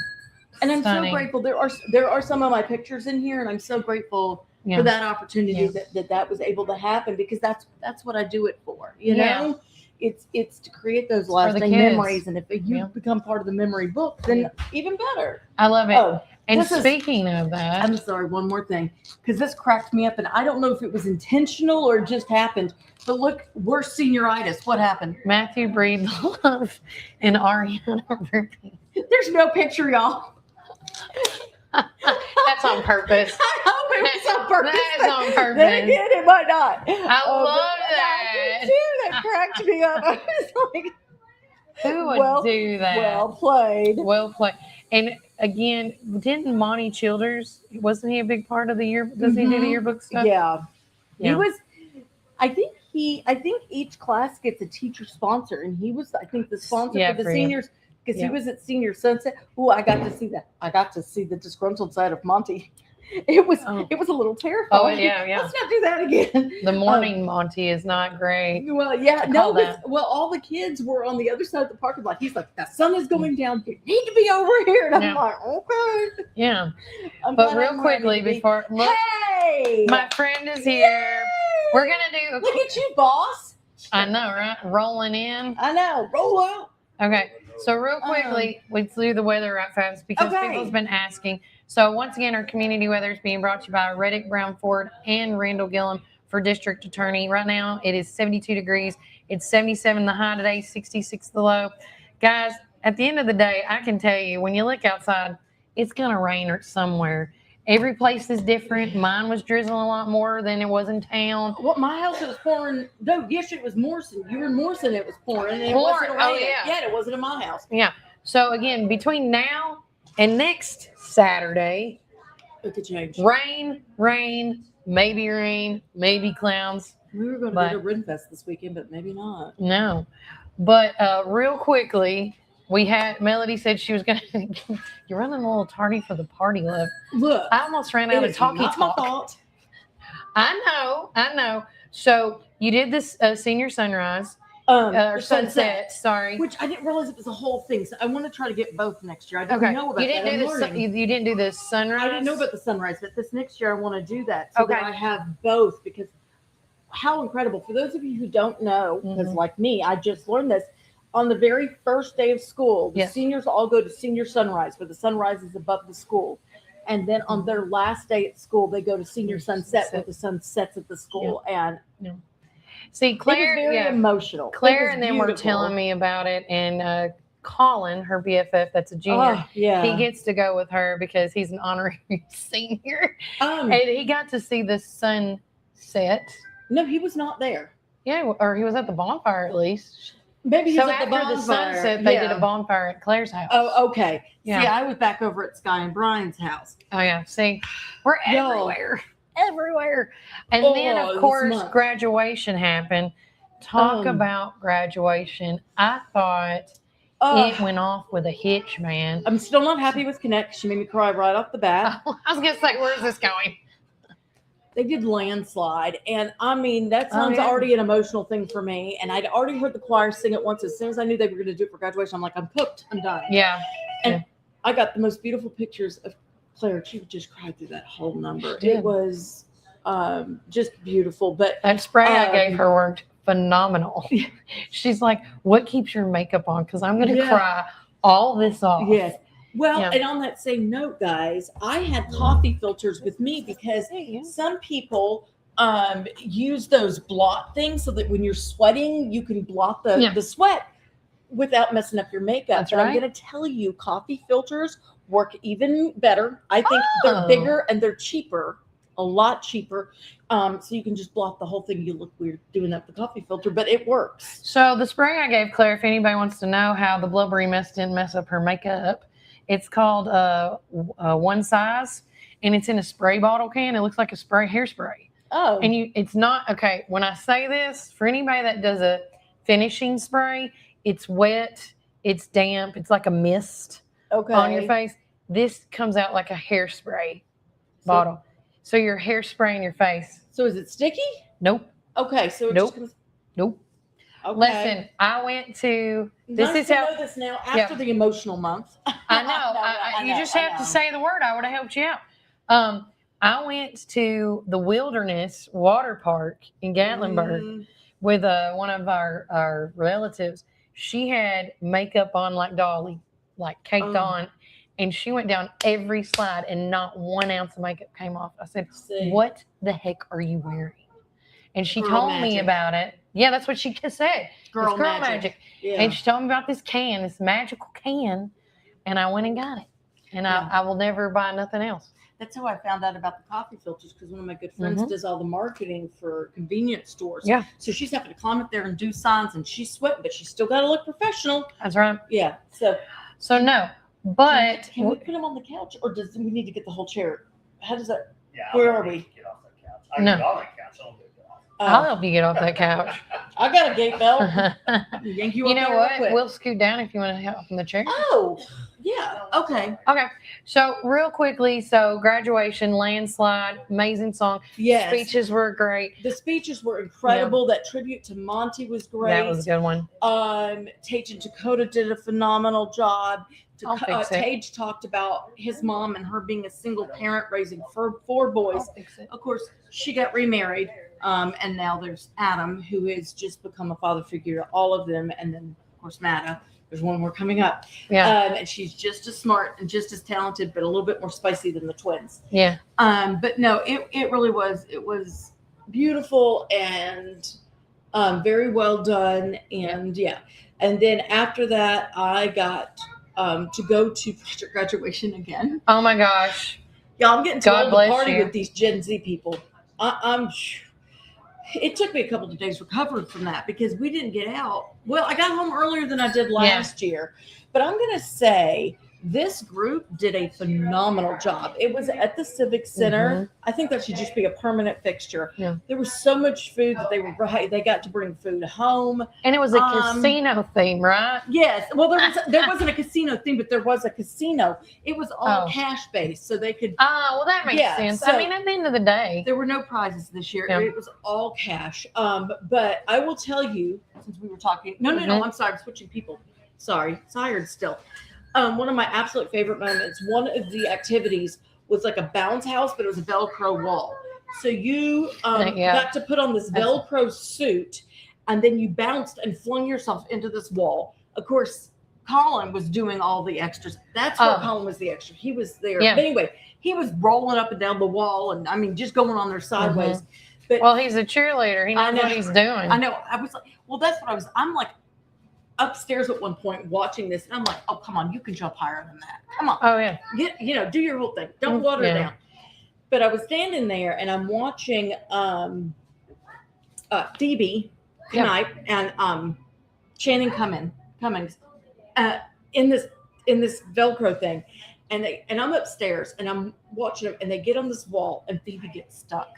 And I'm so grateful. There are some of my pictures in here, and I'm so grateful for that opportunity that was able to happen, because that's what I do it for. You know, it's to create those lasting memories, and if you become part of the memory book, then even better. I love it. Oh, and speaking of that, I'm sorry, one more thing, because this cracked me up, and I don't know if it was intentional or it just happened. But look, we're senioritis. What happened? Matthew Breedlove and Ariana Ruby. There's no picture, y'all. That's on purpose. I hope it was on purpose. That is on purpose. Then again, it might not. I love that. I did too. That cracked me up. I was like, who would do that? Well played. Well played. And again, didn't Monty Childers, wasn't he a big part of the year? Does he do the yearbook stuff? Yeah. He was, I think each class gets a teacher sponsor, and he was, I think, the sponsor for the seniors, because he was at Senior Sunset. Oh, I got to see that. I got to see the disgruntled side of Monty. It was a little terrifying. Oh, yeah. Let's not do that again. The morning Monty is not great. Well, all the kids were on the other side of the parking lot. He's like, the sun is going down. You need to be over here. And I'm like, okay. Yeah. But real quickly before, look, my friend is here. We're going to do. Look at you, boss. I know, right? Rolling in. I know. Roll out. Okay. So real quickly, let's do the weather right fast, because people's been asking. So once again, our community weather is being brought to you by Reddick Brown Ford and Randall Gillum for District Attorney. Right now, it is 72 degrees. It's 77 the high today, 66 the low. Guys, at the end of the day, I can tell you, when you look outside, it's going to rain or somewhere. Every place is different. Mine was drizzling a lot more than it was in town. Well, my house, it was pouring. No, yesterday it was Morrison. You were in Morrison, it was pouring. And it wasn't raining. Yeah, it wasn't in my house. Yeah. So again, between now and next Saturday, it could change. Rain, maybe clouds. We were going to do a Renfest this weekend, but maybe not. No. But real quickly, Melody said she was going to, you're running a little tardy for the party, love. Look. I almost ran out of talkie talk. My fault. I know. So you did this senior sunrise. Or sunset, sorry. Which I didn't realize it was a whole thing. So I want to try to get both next year. I didn't know about You didn't do the sunrise? I didn't know about the sunrise, but this next year I want to do that so that I have both, because how incredible. For those of you who don't know, because like me, I just learned this. On the very first day of school, the seniors all go to senior sunrise, where the sunrise is above the school. And then on their last day at school, they go to senior sunset, where the sun sets at the school. And see, Claire, it was very emotional. Claire and them were telling me about it, and Colin, her BFF, that's a junior. Oh, yeah. He gets to go with her because he's an honorary senior. And he got to see the sunset. No, he was not there. Yeah, or he was at the bonfire at least. Maybe he so was at the after the bonfire. sunset, they did a bonfire at Claire's house. Oh, okay. Yeah. See, I was back over at Sky and Brian's house. Oh yeah. See, we're everywhere. Everywhere. And then Oh, of this course month. graduation happened. Talk about graduation. I thought it went off with a hitch, man. I'm still not happy with Connect. She made me cry right off the bat. I was gonna say, where's this going? They did Landslide, and I mean that sounds yeah. already an emotional thing for me. And I'd already heard the choir sing it once. As soon as I knew they were going to do it for graduation, I'm like, I'm cooked. I'm done. Yeah. And I got the most beautiful pictures of Claire. She would just cry through that whole number. She did. It was just beautiful. But that spray I gave her worked phenomenal. She's like, what keeps your makeup on? Because I'm going to cry all this off. Yes. Well, Yeah. and on that same note, guys, I had coffee filters with me because some people use those blot things so that when you're sweating, you can blot the sweat without messing up your makeup. That's But I'm right. going to tell you, coffee filters work even better. I think Oh. they're bigger and they're cheaper, a lot cheaper. So you can just blot the whole thing. You look weird doing that with the coffee filter, but it works. So the spray I gave Claire, if anybody wants to know how the blubbery mess didn't mess up her makeup, it's called One Size, and it's in a spray bottle can. It looks like a hairspray. Oh. And it's not, okay, when I say this, for anybody that does a finishing spray, it's wet, it's damp, it's like a mist on your face. This comes out like a hairspray bottle. So your hairspray in your face. So is it sticky? Nope. Okay, so it Nope. just comes. Nope. Okay. Listen, I went to this Nice is to how know this now after the emotional month. I know. You just have to say the word. I would have helped you out. I went to the Wilderness Water Park in Gatlinburg with one of our relatives. She had makeup on like Dolly, like caked on, and she went down every slide and not 1 ounce of makeup came off. I said, "What the heck are you wearing?" And she Girl told me magic. about it. Yeah, that's what she said. Girl It's girl magic. magic. Yeah. And she told me about this can, this magical can, and I went and got it. And I will never buy nothing else. That's how I found out about the coffee filters, because one of my good friends Mhm. does all the marketing for convenience stores. Yeah. So she's having to climb up there and do signs, and she's sweating, but she's still got to look professional. That's right. Yeah. So no, but can we put him on the couch, or does we need to get the whole chair? How does that? Yeah, Where are we? Get off that couch. I No. get on that couch. I'll get off. I'll help you get off that couch. I got a gate belt. Yank you You up know there real what? quick. We'll scoot down if you want to help from the chair. Oh, yeah. Okay. Okay. So real quickly, so graduation, landslide, amazing song. Yes. Speeches were great. The speeches were incredible. That tribute to Monty was great. That was a good one. Tage and Dakota did a phenomenal job. I'll fix it. Tage talked about his mom and her being a single parent raising four boys. I'll fix it. Of course, she got remarried, and now there's Adam, who has just become a father figure to all of them, and then of course Matta. There's one more coming up. Yeah. And she's just as smart and just as talented, but a little bit more spicy than the twins. Yeah. But no, it really was. It was beautiful and very well done. And yeah. And then after that, I got to go to project graduation again. Oh my gosh. Yeah, I'm getting too God old to bless party you. with these Gen Z people. It took me a couple of days recovering from that because we didn't get out. Well, I got home earlier than I did last year, but I'm going to say this group did a phenomenal job. It was at the Civic Center. I think that should just be a permanent fixture. Yeah. There was so much food that they got to bring food home. And it was a casino theme, right? Yes. Well, there wasn't a casino theme, but there was a casino. It was all Oh. cash based, so they could. Oh, well, that makes sense. so I mean, at the end of the day, there were no prizes this year. Yeah. It was all cash. But I will tell you, since we were talking, no, Mhm. I'm sorry, I'm switching people. Sorry, tired still. One of my absolute favorite moments, one of the activities was like a bounce house, but it was a Velcro wall. So you Yeah. got to put on this Velcro suit, and then you bounced and flung yourself into this wall. Of course, Colin was doing all the extras. That's where Oh. Colin was the extra. He was there. Yeah. But anyway, he was rolling up and down the wall, and I mean, just going on there sideways. But well, he's a cheerleader. He knows what he's doing. I know. I was like, well, that's what I'm like, upstairs at one point watching this, and I'm like, oh, come on, you can jump higher than that. Come on. Oh, yeah. Do your whole thing. Don't water it Yeah. down. But I was standing there, and I'm watching Phoebe Knight and Channing Cummings in this Velcro thing. And I'm upstairs, and I'm watching them, and they get on this wall, and Phoebe gets stuck.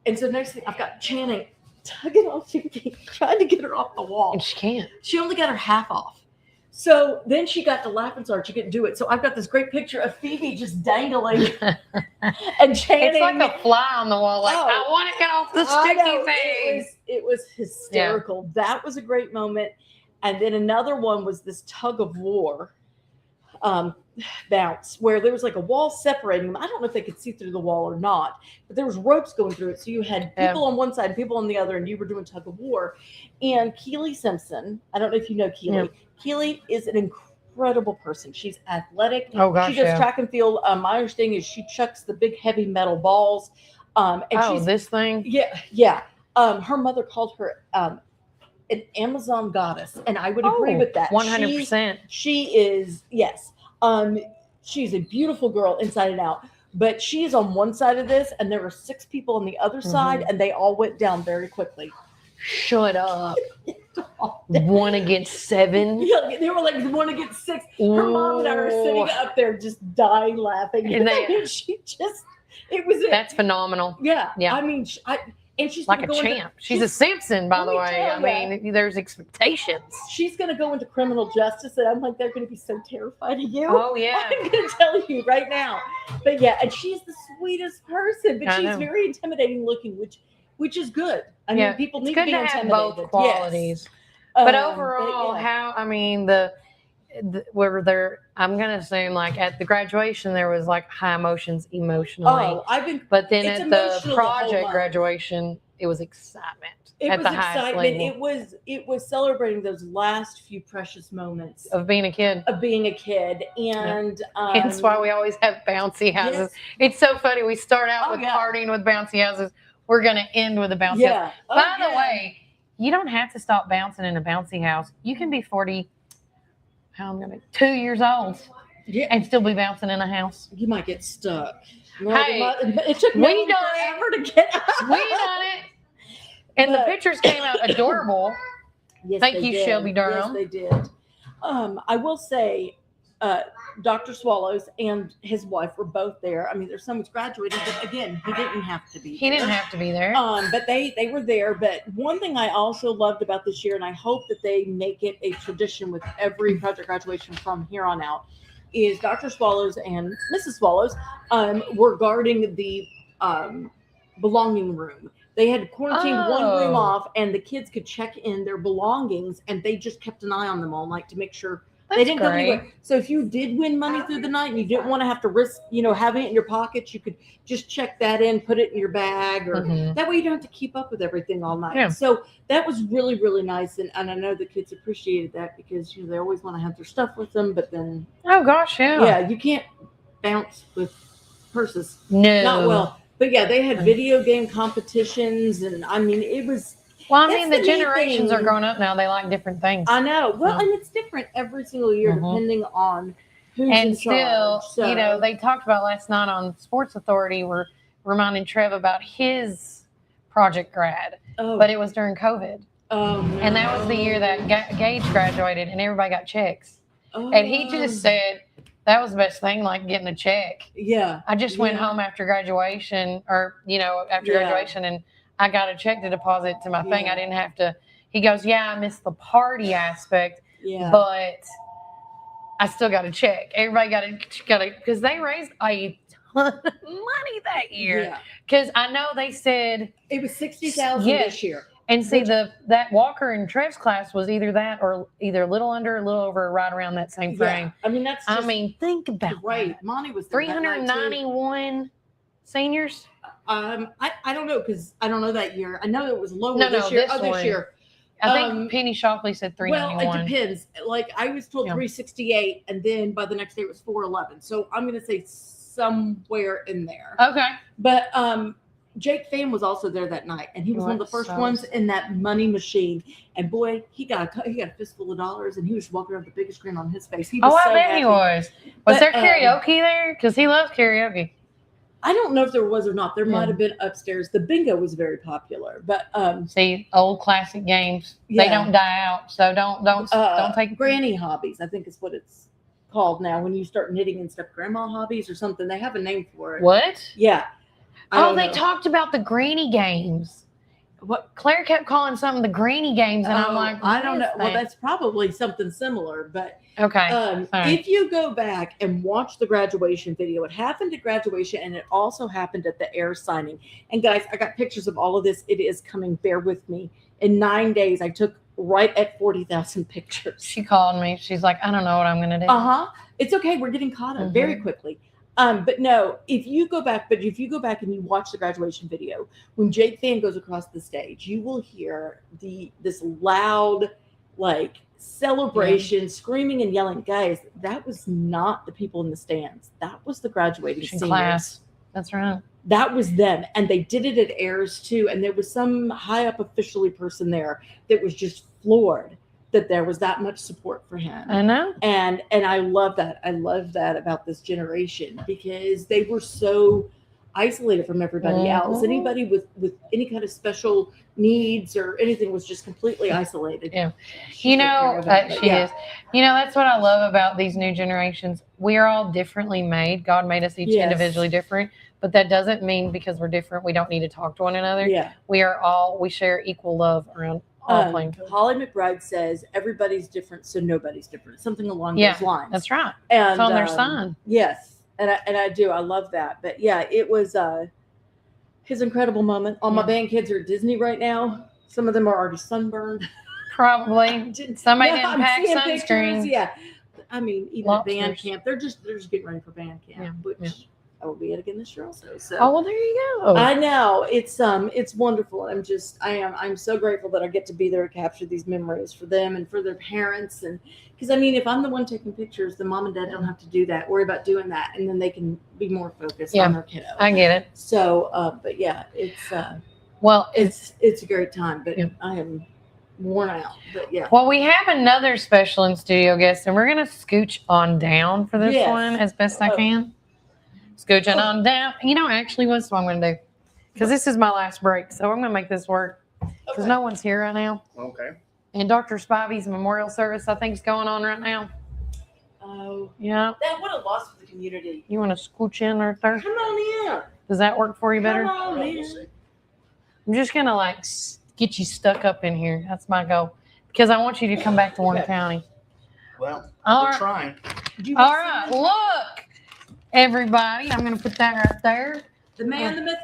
And so next thing, I've got Channing tugging on Phoebe, trying to get her off the wall. And she can't. She only got her half off. So then she got to laughing so hard she couldn't do it. So I've got this great picture of Phoebe just dangling. And Channing. It's like a fly on the wall. Like, I want to get off the sticky thing. It was hysterical. Yeah. That was a great moment. And then another one was this tug of war bounce where there was like a wall separating them. I don't know if they could see through the wall or not, but there was ropes going through it. So you had people on one side and people on the other, and you were doing tug of war. And Keely Simpson, I don't know if you know Keely. Yeah. Keely is an incredible person. She's athletic. Oh gosh, she does track and field. My understanding is she chucks the big heavy metal balls. And she's, this thing? Yeah. Her mother called her an Amazon goddess, and I would agree with that. 100%. She is, yes. She's a beautiful girl inside and out, but she is on one side of this, and there were 6 people on the other side, and they all went down very quickly. Shut up. 1 against 7. Yeah, they were like 1 against 6. Her mom and I were sitting up there just dying laughing. And that's phenomenal. Yeah. Yeah. I mean, and she's like a champ. She's a Simpson, by the way. I mean, there's expectations. She's going to go into criminal justice, and I'm like, they're going to be so terrified of you. Oh, yeah. I'm going to tell you right now. But yeah, and she's the sweetest person, but she's very intimidating looking, which is good. I mean, people need to be intimidated. Have both qualities. Yes. But overall, were there, I'm going to assume like at the graduation, there was like high emotions emotionally. But then at the project graduation, it was excitement. It was excitement. It was celebrating those last few precious moments of being a kid. And that's why we always have bouncy houses. Yes. It's so funny. We start out with partying with bouncy houses. We're going to end with a bouncy house. By the way, you don't have to stop bouncing in a bouncy house. You can be 2 years old and still be bouncing in a house. You might get stuck. It took me forever to get out. We done it. And the pictures came out adorable. Yes, Thank you, Shelby Durham. Yes, they did. I will say, Dr. Swallows and his wife were both there. I mean, their son was graduating, but again, he didn't have to be. He didn't have to be there. But they were there. But one thing I also loved about this year, and I hope that they make it a tradition with every project graduation from here on out, is Dr. Swallows and Mrs. Swallows were guarding the belonging room. They had quarantined one room off, and the kids could check in their belongings, and they just kept an eye on them all night to make sure they didn't go anywhere. So if you did win money through the night and you didn't want to have to risk, having it in your pockets, you could just check that in, put it in your bag, or that way you don't have to keep up with everything all night. Yeah. So that was really, really nice, and I know the kids appreciated that because they always want to have their stuff with them, but then you can't bounce with purses. No, not well. But yeah, they had video game competitions, and I mean, it was. Well, I mean, the generations are growing up now. They like different things. I know. Well, and it's different every single year depending on who's in charge. So. They talked about last night on Sports Authority. We're reminding Trev about his project grad, but it was during COVID. Oh, no. And that was the year that Gage graduated, and everybody got checks. And he just said that was the best thing, like getting a check. Yeah. I just went home after graduation, graduation, and I got a check to deposit to my thing. I didn't have to. He goes, I missed the party aspect, but I still got a check. Everybody got a because they raised a ton of money that year. Because I know they said it was $60,000 this year. And see, that Walker and Trev's class was either that or either a little under, a little over, right around that same frame. I mean, that's. Think about that. Monty was 391 seniors. I don't know because I don't know that year. I know it was lower this year. This year. I think Penny Shockley said 391. Well, it depends. Like I was told 368, and then by the next day it was 411. So I'm going to say somewhere in there. Okay. But Jake Fan was also there that night, and he was one of the first So- ones in that money machine. And boy, he got a fistful of dollars, and he was walking around with the biggest grin on his face. He was Oh, I so bet happy. he was. But, Was there karaoke there? Because he loves karaoke. I don't know if there was or not. There Yeah. might have been upstairs. The bingo was very popular, but See, old classic games. They Yeah. don't die out, so don't take granny hobbies. I think is what it's called now. When you start knitting and stuff, grandma hobbies or something. They have a name for it. What? Yeah. I Oh, don't they know. talked about the granny games. What Claire kept calling something the granny games, and I'm Oh, like, I what don't is know. Well, that? that's probably something similar, but Okay. All right. if you go back and watch the graduation video, it happened at graduation and it also happened at the air signing. And guys, I got pictures of all of this. It is coming. Bear with me. In 9 days, I took right at 40,000 pictures. She called me. She's like, I don't know what I'm gonna do. It's okay. We're getting caught up very quickly. But no, if you go back and you watch the graduation video, when Jake Fan goes across the stage, you will hear this loud, like celebration, screaming and yelling. Guys, that was not the people in the stands. That was the graduating In seniors. class. That's right. That was them. And they did it at Ayers too. And there was some high up officially person there that was just floored that there was that much support for him. I know. And I love that. I love that about this generation because they were so isolated from everybody else. Mhm. Anybody with any kind of special needs or anything was just completely isolated. Yeah. She You took care know, of it, but she is. You know, that's what I love about these new generations. We are all differently made. God made us each Yes. individually different, but that doesn't mean because we're different, we don't need to talk to one another. Yeah. We share equal love around all playing field. Holly McBride says everybody's different, so nobody's different. Something along Yeah, those lines. that's right. And It's on their sign. Yes, and I do. I love that. But yeah, it was his incredible moment. All my band kids are at Disney right now. Some of them are already sunburned. Probably. Somebody Yeah, didn't I'm pack seeing sunscreen. pictures, yeah. I mean, even at band Lobsters. camp, they're just getting ready for band camp, which I will be at again this year also. So Oh, well, there you go. I know it's wonderful. I'm so grateful that I get to be there to capture these memories for them and for their parents. And because I mean, if I'm the one taking pictures, the mom and dad don't have to do that, worry about doing that, and then they can be more focused Yeah, on their kiddo. I get it. So, but yeah, it's a great time, but I am worn out. But yeah, Well, we have another special in studio guest, and we're going to scooch on down for this Yes. one as best I Oh. can. Scooching on down. You know, actually, what's what I'm going to do? Because this is my last break, so I'm going to make this work. Because no one's here right now. Okay. And Dr. Spivey's memorial service, I think, is going on right now. oh, Yeah. that what a loss for the community. You want to scooch in right there? Come on in. Does that work for you better? Come on in. I'm just going to get you stuck up in here. That's my goal. Because I want you to come back to Warren County. Well, All we're right. trying. All right. Look, everybody. I'm going to put that right there. The man, the myth,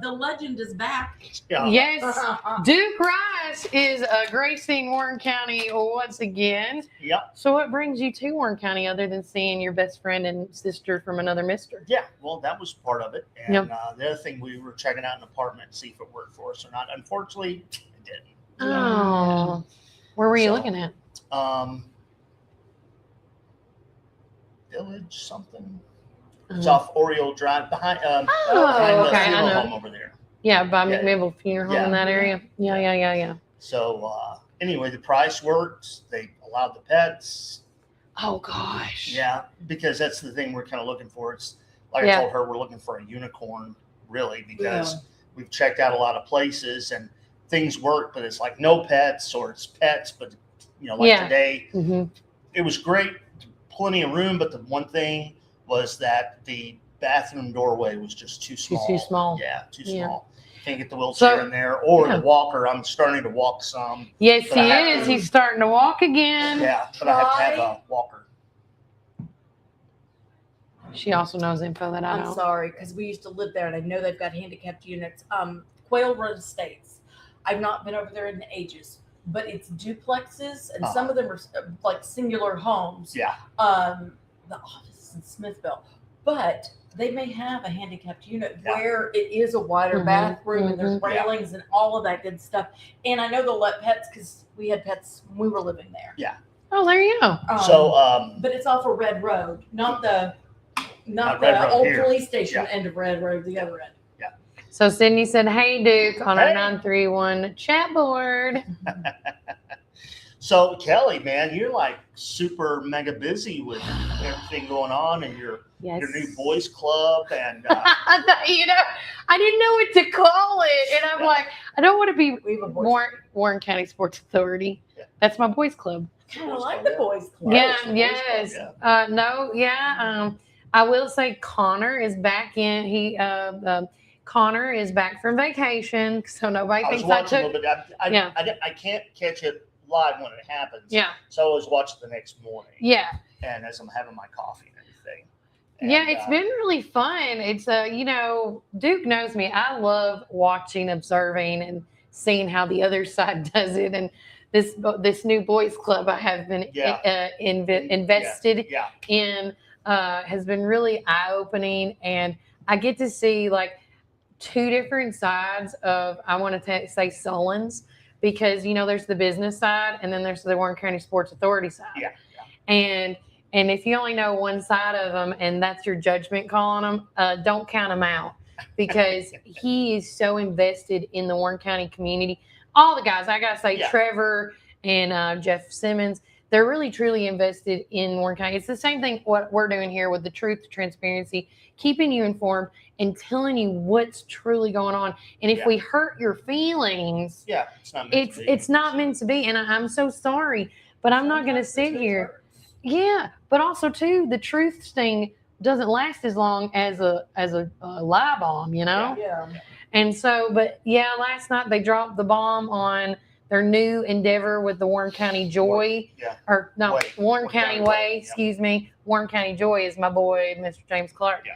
the legend is back. Yes. Duke Rice is gracing Warren County once again. Yep. So what brings you to Warren County other than seeing your best friend and sister from another mister? Yeah, well, that was part of it. And Yep. The other thing, we were checking out an apartment to see if it worked for us or not. Unfortunately, it didn't. Oh. Where were you So, looking at? Village something. It's off Oriole Drive behind behind Oh, the okay, I funeral know. home over there. Yeah, by Yeah. McMinnville Funeral Home Yeah. in that area. Yeah. So anyway, the price worked. They allowed the pets. Oh gosh. Yeah, because that's the thing we're kind of looking for. It's like Yeah. I told her, we're looking for a unicorn, really, because Yeah. we've checked out a lot of places and things work, but it's like no pets or it's pets, but like Yeah. today, Mm-hmm. it was great, plenty of room, but the one thing was that the bathroom doorway was just too small. Too small. Yeah, too Yeah. small. Can't get the wheelchair So- in there or yeah. the walker. I'm starting to walk some. Yes, but I he have is. to- He's starting to walk again. Yeah, but I have to have a walker. She also knows info that I I'm don't. sorry, because we used to live there, and I know they've got handicapped units. Quail Run Estates. I've not been over there in ages, but it's duplexes, and some of them are like singular homes. Yeah. The office is in Smithville, but they may have a handicapped unit where it is a wider Mhm, bathroom and there's mhm. railings and all of that good stuff. And I know they'll let pets because we had pets when we were living there. Yeah. Oh, there you go. But it's off of Red Road, not the Red Road old here. police station Yeah. end of Red Road, the other end. So Sydney said, "Hey Duke," on our Hey. 931 chat board. So Kelly, man, you're like super mega busy with everything going on and your new boys club and You know, I didn't know what to call it, and I'm like, I don't want to be Warren County Sports Authority. That's my boys club. Kind of like the boys club. Yeah, yes. I will say Connor is back in. Connor is back from vacation, so nobody I was thinks I watching a took. little bit. I can't catch it live when it happens. Yeah. So I always watch it the next morning. Yeah. And as I'm having my coffee and everything. Yeah, it's been really fun. It's Duke knows me. I love watching, observing, and seeing how the other side does it. And this new boys club I have been invested in has been really eye-opening, and I get to see like two different sides of, I want to say, Sullins, because there's the business side and then there's the Warren County Sports Authority side. And if you only know one side of them and that's your judgment call on them, don't count him out, because he is so invested in the Warren County community. All the guys, I gotta say, Trevor and Jeff Simmons, they're really truly invested in Warren County. It's the same thing what we're doing here with the truth, transparency, keeping you informed and telling you what's truly going on. And if we hurt your feelings, it's not meant to be. And I'm so sorry, but I'm not going to sit here. Yeah, but also too, the truth thing doesn't last as long as a lie bomb, Yeah. And so, but yeah, last night they dropped the bomb on their new endeavor with the Warren County Joy, Warren County Way, excuse me. Warren County Joy is my boy, Mr. James Clark.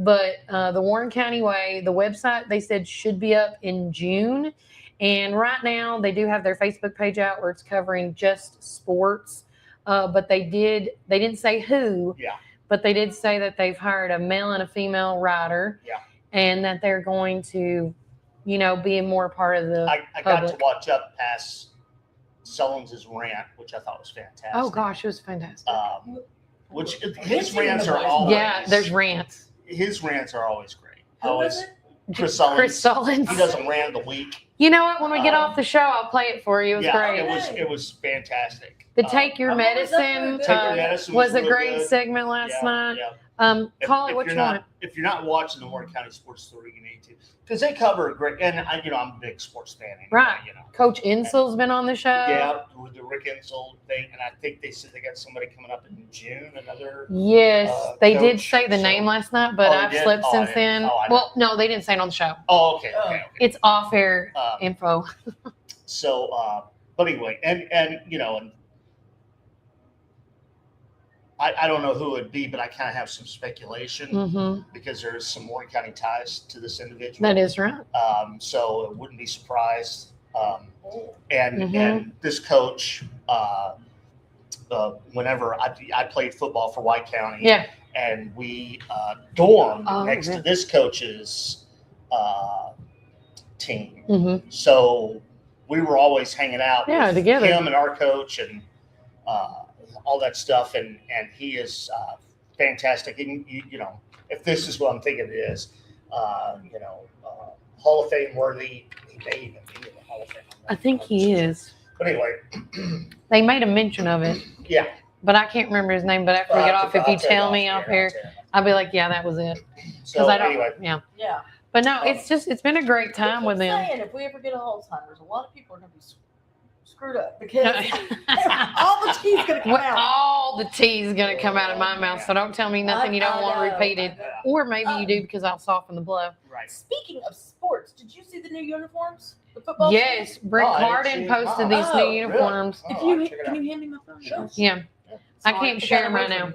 But the Warren County Way, the website, they said should be up in June. And right now they do have their Facebook page out where it's covering just sports. But they didn't say who, but they did say that they've hired a male and a female writer, and that they're going to, be a more part of the I got to watch up past Sullins' rant, which I thought was fantastic. Oh gosh, it was fantastic. Which his rants are always there's rants. His rants are always great. Chris Chris Sullins. He does a rant of the week. You know what? When we get off the show, I'll play it for you. It was great. It was fantastic. The Take Your Medicine was a great segment last night. Call it what you want. If you're not watching the Warren County Sports Authority, you need to, because they cover a great. And I'm a big sports fan. Anyway, Right. Coach Insel's been on the show. Yeah, with the Rick Insel thing, and I think they said they got somebody coming up in June. Another. Yes, they did coach. say the name last night, but I've slept since then. Well, no, they didn't say it on the show. Oh, okay. It's off-air info. So, but anyway, and I don't know who it would be, but I kind of have some speculation because there's some Warren County ties to this individual. That is right. So I wouldn't be surprised. And this coach, whenever I played football for White County, and we dormed next to this coach's team. So we were always hanging out with together. Him and our coach and all that stuff, and he is fantastic. And if this is what I'm thinking it is, Hall of Fame worthy. He may even be in the Hall of Fame. I think he is. But anyway, they made a mention of it. Yeah. But I can't remember his name. But after we get off, if you tell me off here, I'll be like, yeah, that was it. So I don't. anyway, yeah. Yeah. But no, it's been a great time with them. Saying, if we ever get a Alzheimer's, a lot of people are going to be screwed up because all the tea's going to come out. All the tea is going to come out of my mouth. So don't tell me nothing you don't want repeated. Or maybe you do because I'll soften the blow. Right. Speaking of sports, did you see the new uniforms? The football Yes, team? Brent Carden posted these new uniforms. Really? Can you hand me my phone? Sure. Yeah. I can't share them right now.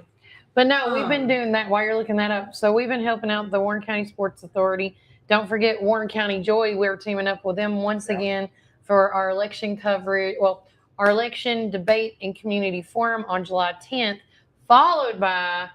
But no, we've been doing that while you're looking that up. So we've been helping out the Warren County Sports Authority. Don't forget Warren County Joy. We're teaming up with them once again for our election coverage. Well, our election debate and community forum on July 10th, followed by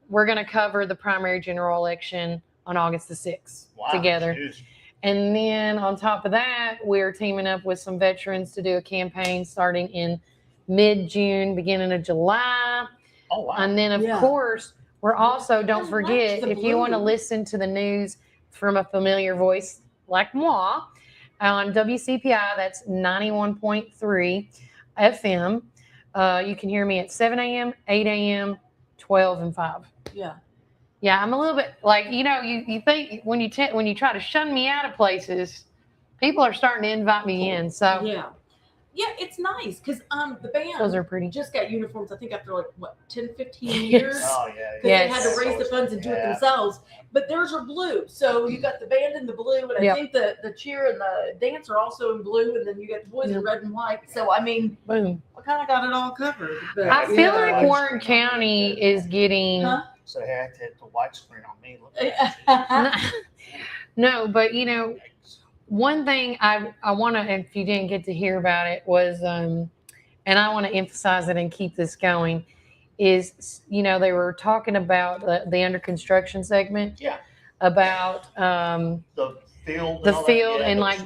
we're going to cover the primary general election on August the 6th together. Geez. And then on top of that, we're teaming up with some veterans to do a campaign starting in mid-June, beginning of July. Oh, wow. And then, of course, we're also, don't forget, if you want to listen to the news from a familiar voice like moi on WCPI. That's 91.3 FM. You can hear me at 7 a.m., 8 a.m., 12, and 5. Yeah. Yeah, I'm a little bit like, you think when you try to shun me out of places, people are starting to invite me in. So Yeah, it's nice because the band those are pretty. just got uniforms, I think, after 10, 15 years. Oh, yeah. Because they had to raise the funds and do it themselves. But theirs are blue. So you got the band in the blue, and I think the cheer and the dance are also in blue, and then you got the boys in red and white. So, I mean, boom. I kind of got it all covered. But, I feel like Warren County is getting. So they had to hit the white screen on me. Look No, but one thing I want to, if you didn't get to hear about it, was, and I want to emphasize it and keep this going, is, they were talking about the under construction segment. Yeah. About the field. And like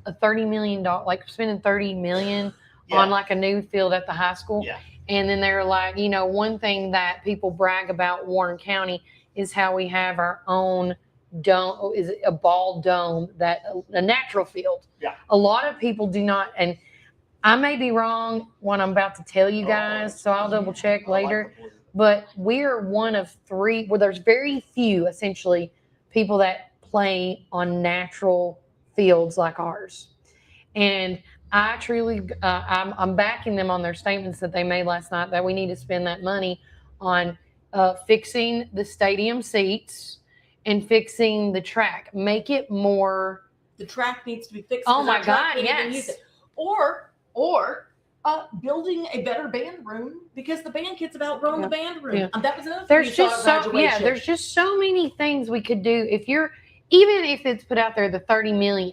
a $30 million, like spending $30 million on like a new field at the high school. Yeah. And then they're like, one thing that people brag about Warren County is how we have our own dome, is a ball dome, that a natural field. Yeah. A lot of people do not, and I may be wrong when I'm about to tell you guys, so I'll double check later. But we're one of 3, well, there's very few essentially people that play on natural fields like ours. And I truly, I'm backing them on their statements that they made last night that we need to spend that money on fixing the stadium seats and fixing the track. Make it more. The track needs to be fixed. Oh my God, yes. Or building a better band room, because the band kids have outgrown the band room. Yeah. That was another thing There's you saw just at so graduation. there's just so many things we could do even if it's put out there the 30 million.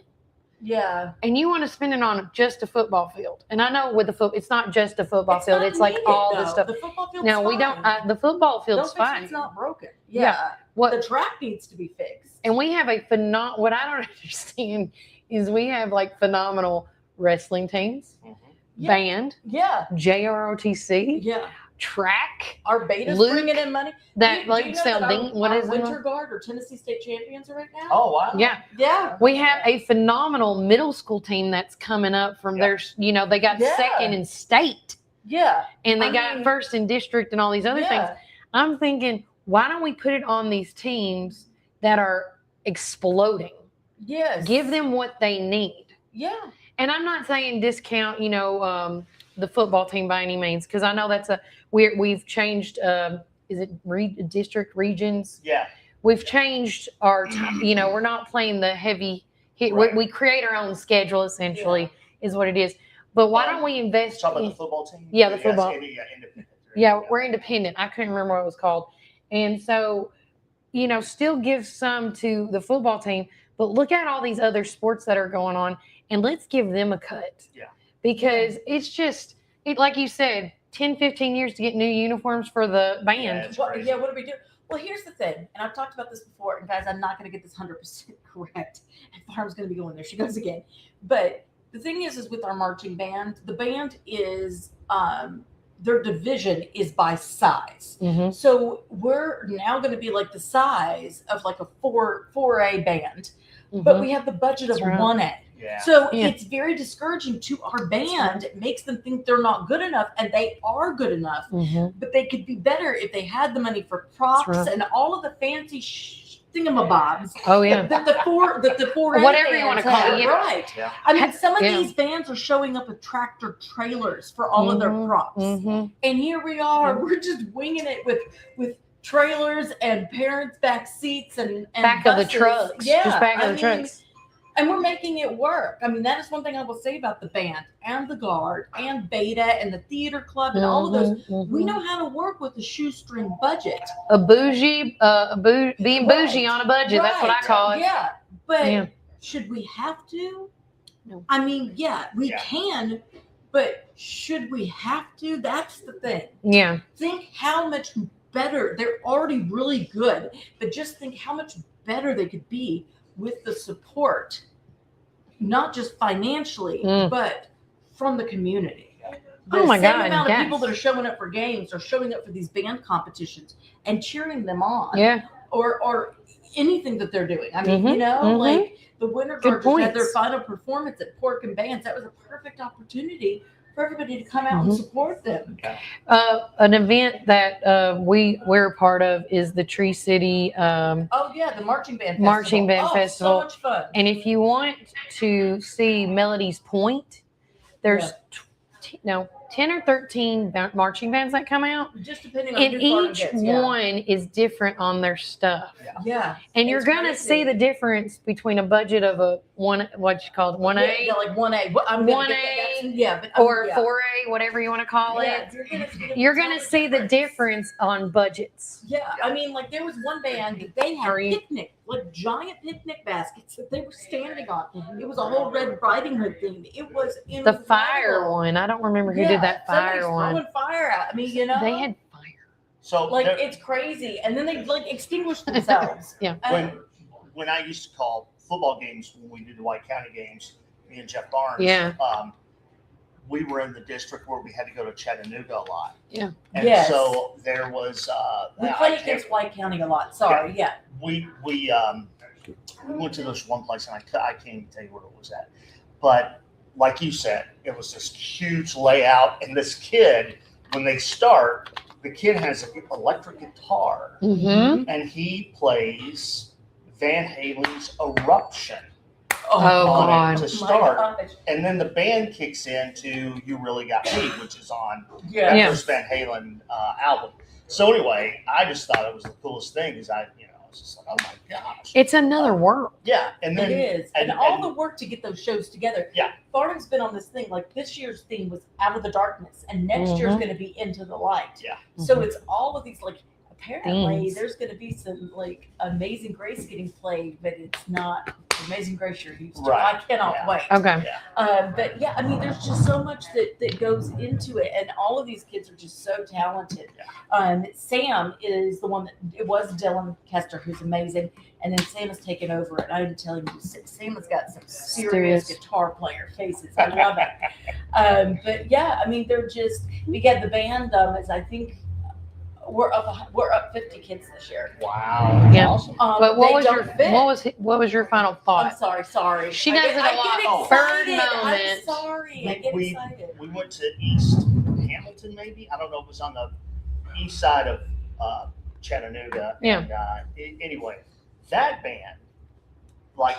Yeah. And you want to spend it on just a football field. And I know with the it's not just a football field. It's like all the stuff. The football field's No, we fine. don't. The football field's Don't fix fine. It's not broken. Yeah. What the track needs to be fixed. And we have what I don't understand is we have like phenomenal wrestling teams, band, JROTC, track. Our Beta's Luke, bringing in money. That Do like you know sell that ding. What our is Winter it? Guard or Tennessee State champions right now? Oh wow! Yeah. We have a phenomenal middle school team that's coming up from their. They got second in state. Yeah. And they got first in district and all these other things. I'm thinking, why don't we put it on these teams that are exploding? Yes. Give them what they need. Yeah. And I'm not saying discount, the football team by any means, because I know that's we've changed. Is it district regions? Yeah. We've changed our. We're not playing the heavy hit. Right. We create our own schedule essentially, is what it is. But why don't we invest? Talk about the football team. Yeah, the football. Independent. Yeah, we're independent. I couldn't remember what it was called. And so, still give some to the football team, but look at all these other sports that are going on and let's give them a cut. Yeah. Because it's just, like you said, 10, 15 years to get new uniforms for the band. What do we do? Well, here's the thing, and I've talked about this before, and guys, I'm not going to get this 100% correct. And Farm's going to be going there. She goes again. But the thing is with our marching band, the band is, their division is by size. Mm-hmm. So we're now going to be like the size of like a 4A band, Mm-hmm. but we have the budget of 1A. Yeah. So it's very discouraging to our band. It makes them think they're not good enough, and they are good enough. Mm-hmm. But they could be better if they had the money for props right. and all of the fancy thingamabobs. Oh yeah. The four whatever you want to call it. Yeah. Right. Yeah. I mean, some of these bands are showing up with tractor trailers for all of their props, and here we are. We're just winging it with trailers and parents' back seats and back buses. of the trucks. Yeah, Just back of the trucks. And we're making it work. I mean, that is one thing I will say about the band and the Guard and Beta and the theater club and all of those. We know how to work with a shoestring budget. A bougie, being bougie on a budget. That's what I call it. Yeah. But should we have to? No. I mean, we can, but should we have to? That's the thing. Yeah. Think how much better. They're already really good, but just think how much better they could be with the support, not just financially, but from the community. The same amount of people that are showing up for games are showing up for these band competitions and cheering them on. Yeah. Or anything that they're doing. I mean, Mhm, you know, mhm. like the Winter Good Guard just had their points. final performance at Pork and Bands. That was a perfect opportunity for everybody to come out and Mhm. support them. An event that we're a part of is the Tree City Oh yeah, the marching band festival. Marching Band oh, Festival. So much fun. And if you want to see Melody's Point, there's 10 or 13 marching bands that come out. Just depending on And who Farnham each gets, yeah. one is different on their stuff. Yeah. And you're It's going to crazy. see the difference between a budget of a what you call it, 1A, Yeah, like 1A. Well, I'm gonna 1A, get that. Yeah, but or yeah. 4A, whatever you want to call Yeah, it. You're going to see the difference on budgets. Yeah, I mean, like there was one band that they had picnic, like giant picnic baskets that they were standing on. It was a whole Red Riding Hood thing. It was incredible. The fire one, I don't remember who did that fire somebody's one. throwing fire out. I mean, you know, They had So like there- it's crazy, and then they like extinguished themselves. Yeah. when I used to call football games when we did the White County games, me and Jeff Barnes, Yeah. We were in the district where we had to go to Chattanooga a lot. Yeah. And Yes. so there was We I play can't- against White County a lot. Sorry, yeah. we went to this one place and I can't even tell you where it was at, but like you said, it was this huge layout, and this kid, when they start, the kid has an electric guitar, Mhm. and he plays Van Halen's Eruption Oh, on God. it to My start, gosh. and then the band kicks into "You Really Got Me," which is on Yeah. that Yeah. first Van Halen album. So anyway, I just thought it was the coolest thing, because I was just like, oh my gosh, It's another world. yeah, and then It is. And all the work to get those shows together. Yeah. Farnham's been on this thing. Like this year's theme was Out of the Darkness, and next year's Mhm. going to be Into the Light. Yeah. So Mhm. it's all of these, like, apparently Themes. there's going to be some, like, Amazing Grace getting played, but it's not Amazing Grace you're used to. Right. I cannot Yeah. wait. Okay. But yeah, I mean, there's just so much that goes into it, and all of these kids are just so talented. Sam is the one that it was Dylan Kester, who's amazing, and then Sam has taken over it. I'm telling you, Sam has got some serious guitar player faces. I love it. But yeah, I mean, they're just we got the band. Is I think we're up 50 kids this year. Wow. Yeah. Awesome. But They what was don't fit. what was your final thought? I'm sorry. She I does get- it a I lot. get Bird excited. I'm moment. sorry. I get we excited. went to East Hamilton, maybe. I don't know if it was on the east side of Chattanooga. Yeah. And, anyway, that band, like,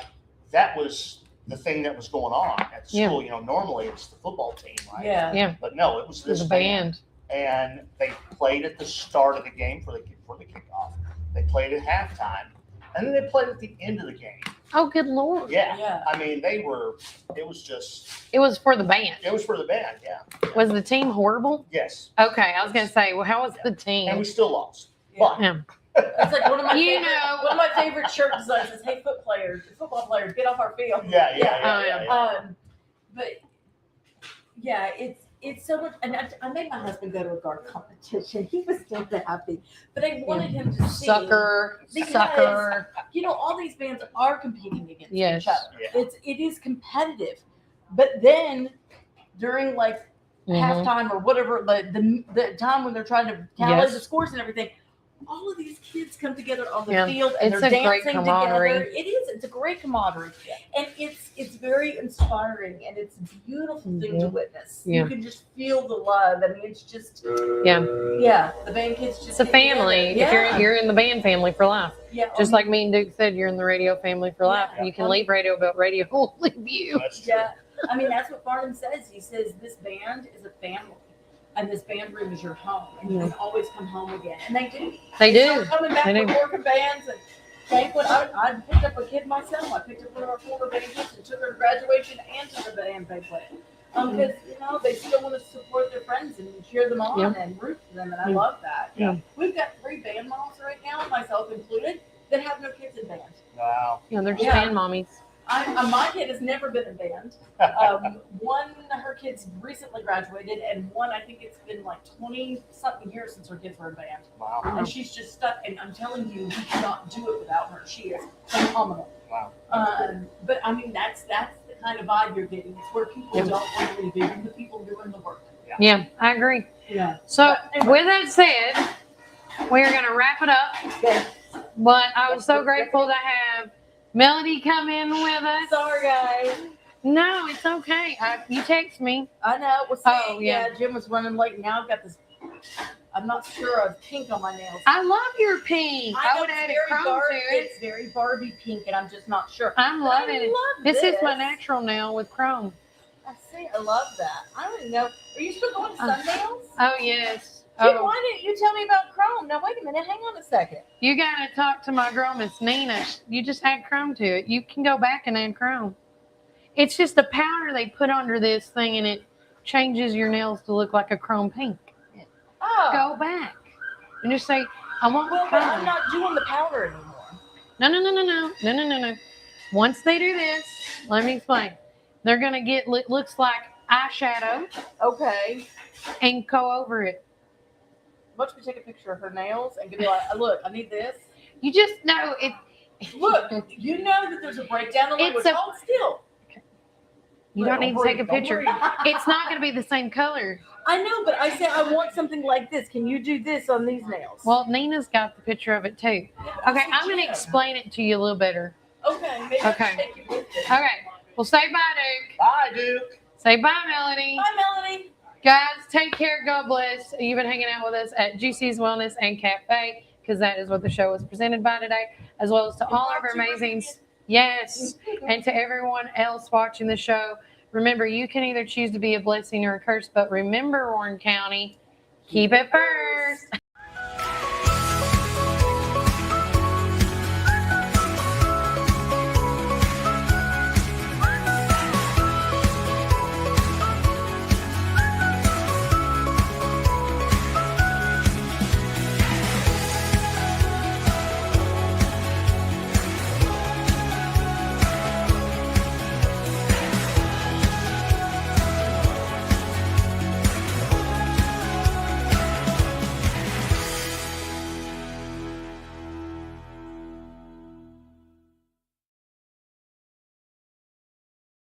that was the thing that was going on at the Yeah. school. You know, normally it's the football team, right? Yeah. Yeah. But no, it was It was this a band. And they played at the start of the game for the kickoff. They played at halftime, and then they played at the end of the game. Oh, good Lord. Yeah. Yeah. I mean, it was just, It was for the band. it was for the band, yeah. Was the team horrible? Yes. Okay, I was going to say, well, how was the And team? we still lost. But Yeah. It's like one of my You favorite, know. one of my favorite shirt designs is, "Hey, football players, get off our field." Yeah. But yeah, it's so much. And I made my husband go to a guard competition. He was still happy, but I wanted him to see Sucker. because, you know, all these bands are competing against Yes. each other. Yeah. It is competitive, but then during like Mhm. halftime or whatever the time when they're trying to tally Yes. the scores and everything, all of these kids come together on the Yeah. field and It's they're a great dancing camaraderie. together. It is. It's a great camaraderie, and it's very inspiring, and it's a beautiful thing to witness. Yeah. You can just feel the love. I mean, it's just Yeah. The band kids just It's a get together. family. If Yeah. you're in the band family for life. Yeah, Just like me and Duke said, you're in the radio family for life. Yeah. You can leave radio, but radio won't leave you. That's true. Yeah, I mean that's what Farnham says. He says this band is a family, and this band room is your home, and you can always come home again. And they do. They do. start coming back They from do. working bands and. Banquet. I picked up a kid myself. I picked up one of our former band kids and took her to graduation and to the band banquet. Because you know they still want to support their friends and cheer them on Yeah. and root for them, and I Yeah. love that. Yeah. We've got 3 band moms right now, myself included, that have no kids in band. Wow. Yeah, they're just Yeah. band mommies. My kid has never been in band. One, her kids recently graduated, and one, I think it's been like 20-something years since her kids were in band. Wow. And she's just stuck, and I'm telling you, we cannot do it without her. She is phenomenal. Wow. But I mean, that's the kind of vibe you're getting. It's where people Yeah. don't want to leave, even the people doing the work. Yeah, I agree. Yeah. So, with that said, we're going to wrap it up. Okay. But I was so grateful to have Melody come in with us. Sorry, guys. No, it's okay. You text me. I know. Well, see, Oh, yeah. Jim was running late. Now I've got this. I'm not sure of pink on my nails. I love your pink. I know would it's add a very chrome to it. It's very Barbie pink, and I'm just not sure. I'm But loving I it. love This is my natural nail with chrome. I see. I love that. I don't even know. Are you still going to Sunnails? Oh, yes. Jim, Oh. why didn't you tell me about chrome? Now, wait a minute. Hang on a second. You got to talk to my girl, Miss Nina. You just add chrome to it. You can go back and add chrome. It's just a powder they put under this thing, and it changes your nails to look like a chrome pink. Oh. Go back and just say, I want Well, but I'm chrome. not doing the powder anymore. No. Once they do this, let me explain. They're going to get, looks like eyeshadow. Okay. And go over it. Why don't you take a picture of her nails and be like, look, I need this. You just know it. Look, you know that there's a breakdown in language. Hold still. You don't need to take a picture. It's not going to be the same color. I know, but I said I want something like this. Can you do this on these nails? Well, Nina's got the picture of it too. Okay, I'm going to explain it to you a little better. Okay. Maybe I Okay. should take you with it. Okay. Well, say bye, Duke. Bye, Duke. Say bye, Melody. Bye, Melody. Guys, take care. God bless. You've been hanging out with us at GC's Wellness and Cafe, because that is what the show was presented by today, as well as to all of our amazing, yes, and to everyone else watching the show. Remember, you can either choose to be a blessing or a curse, but remember, Warren County, keep it first.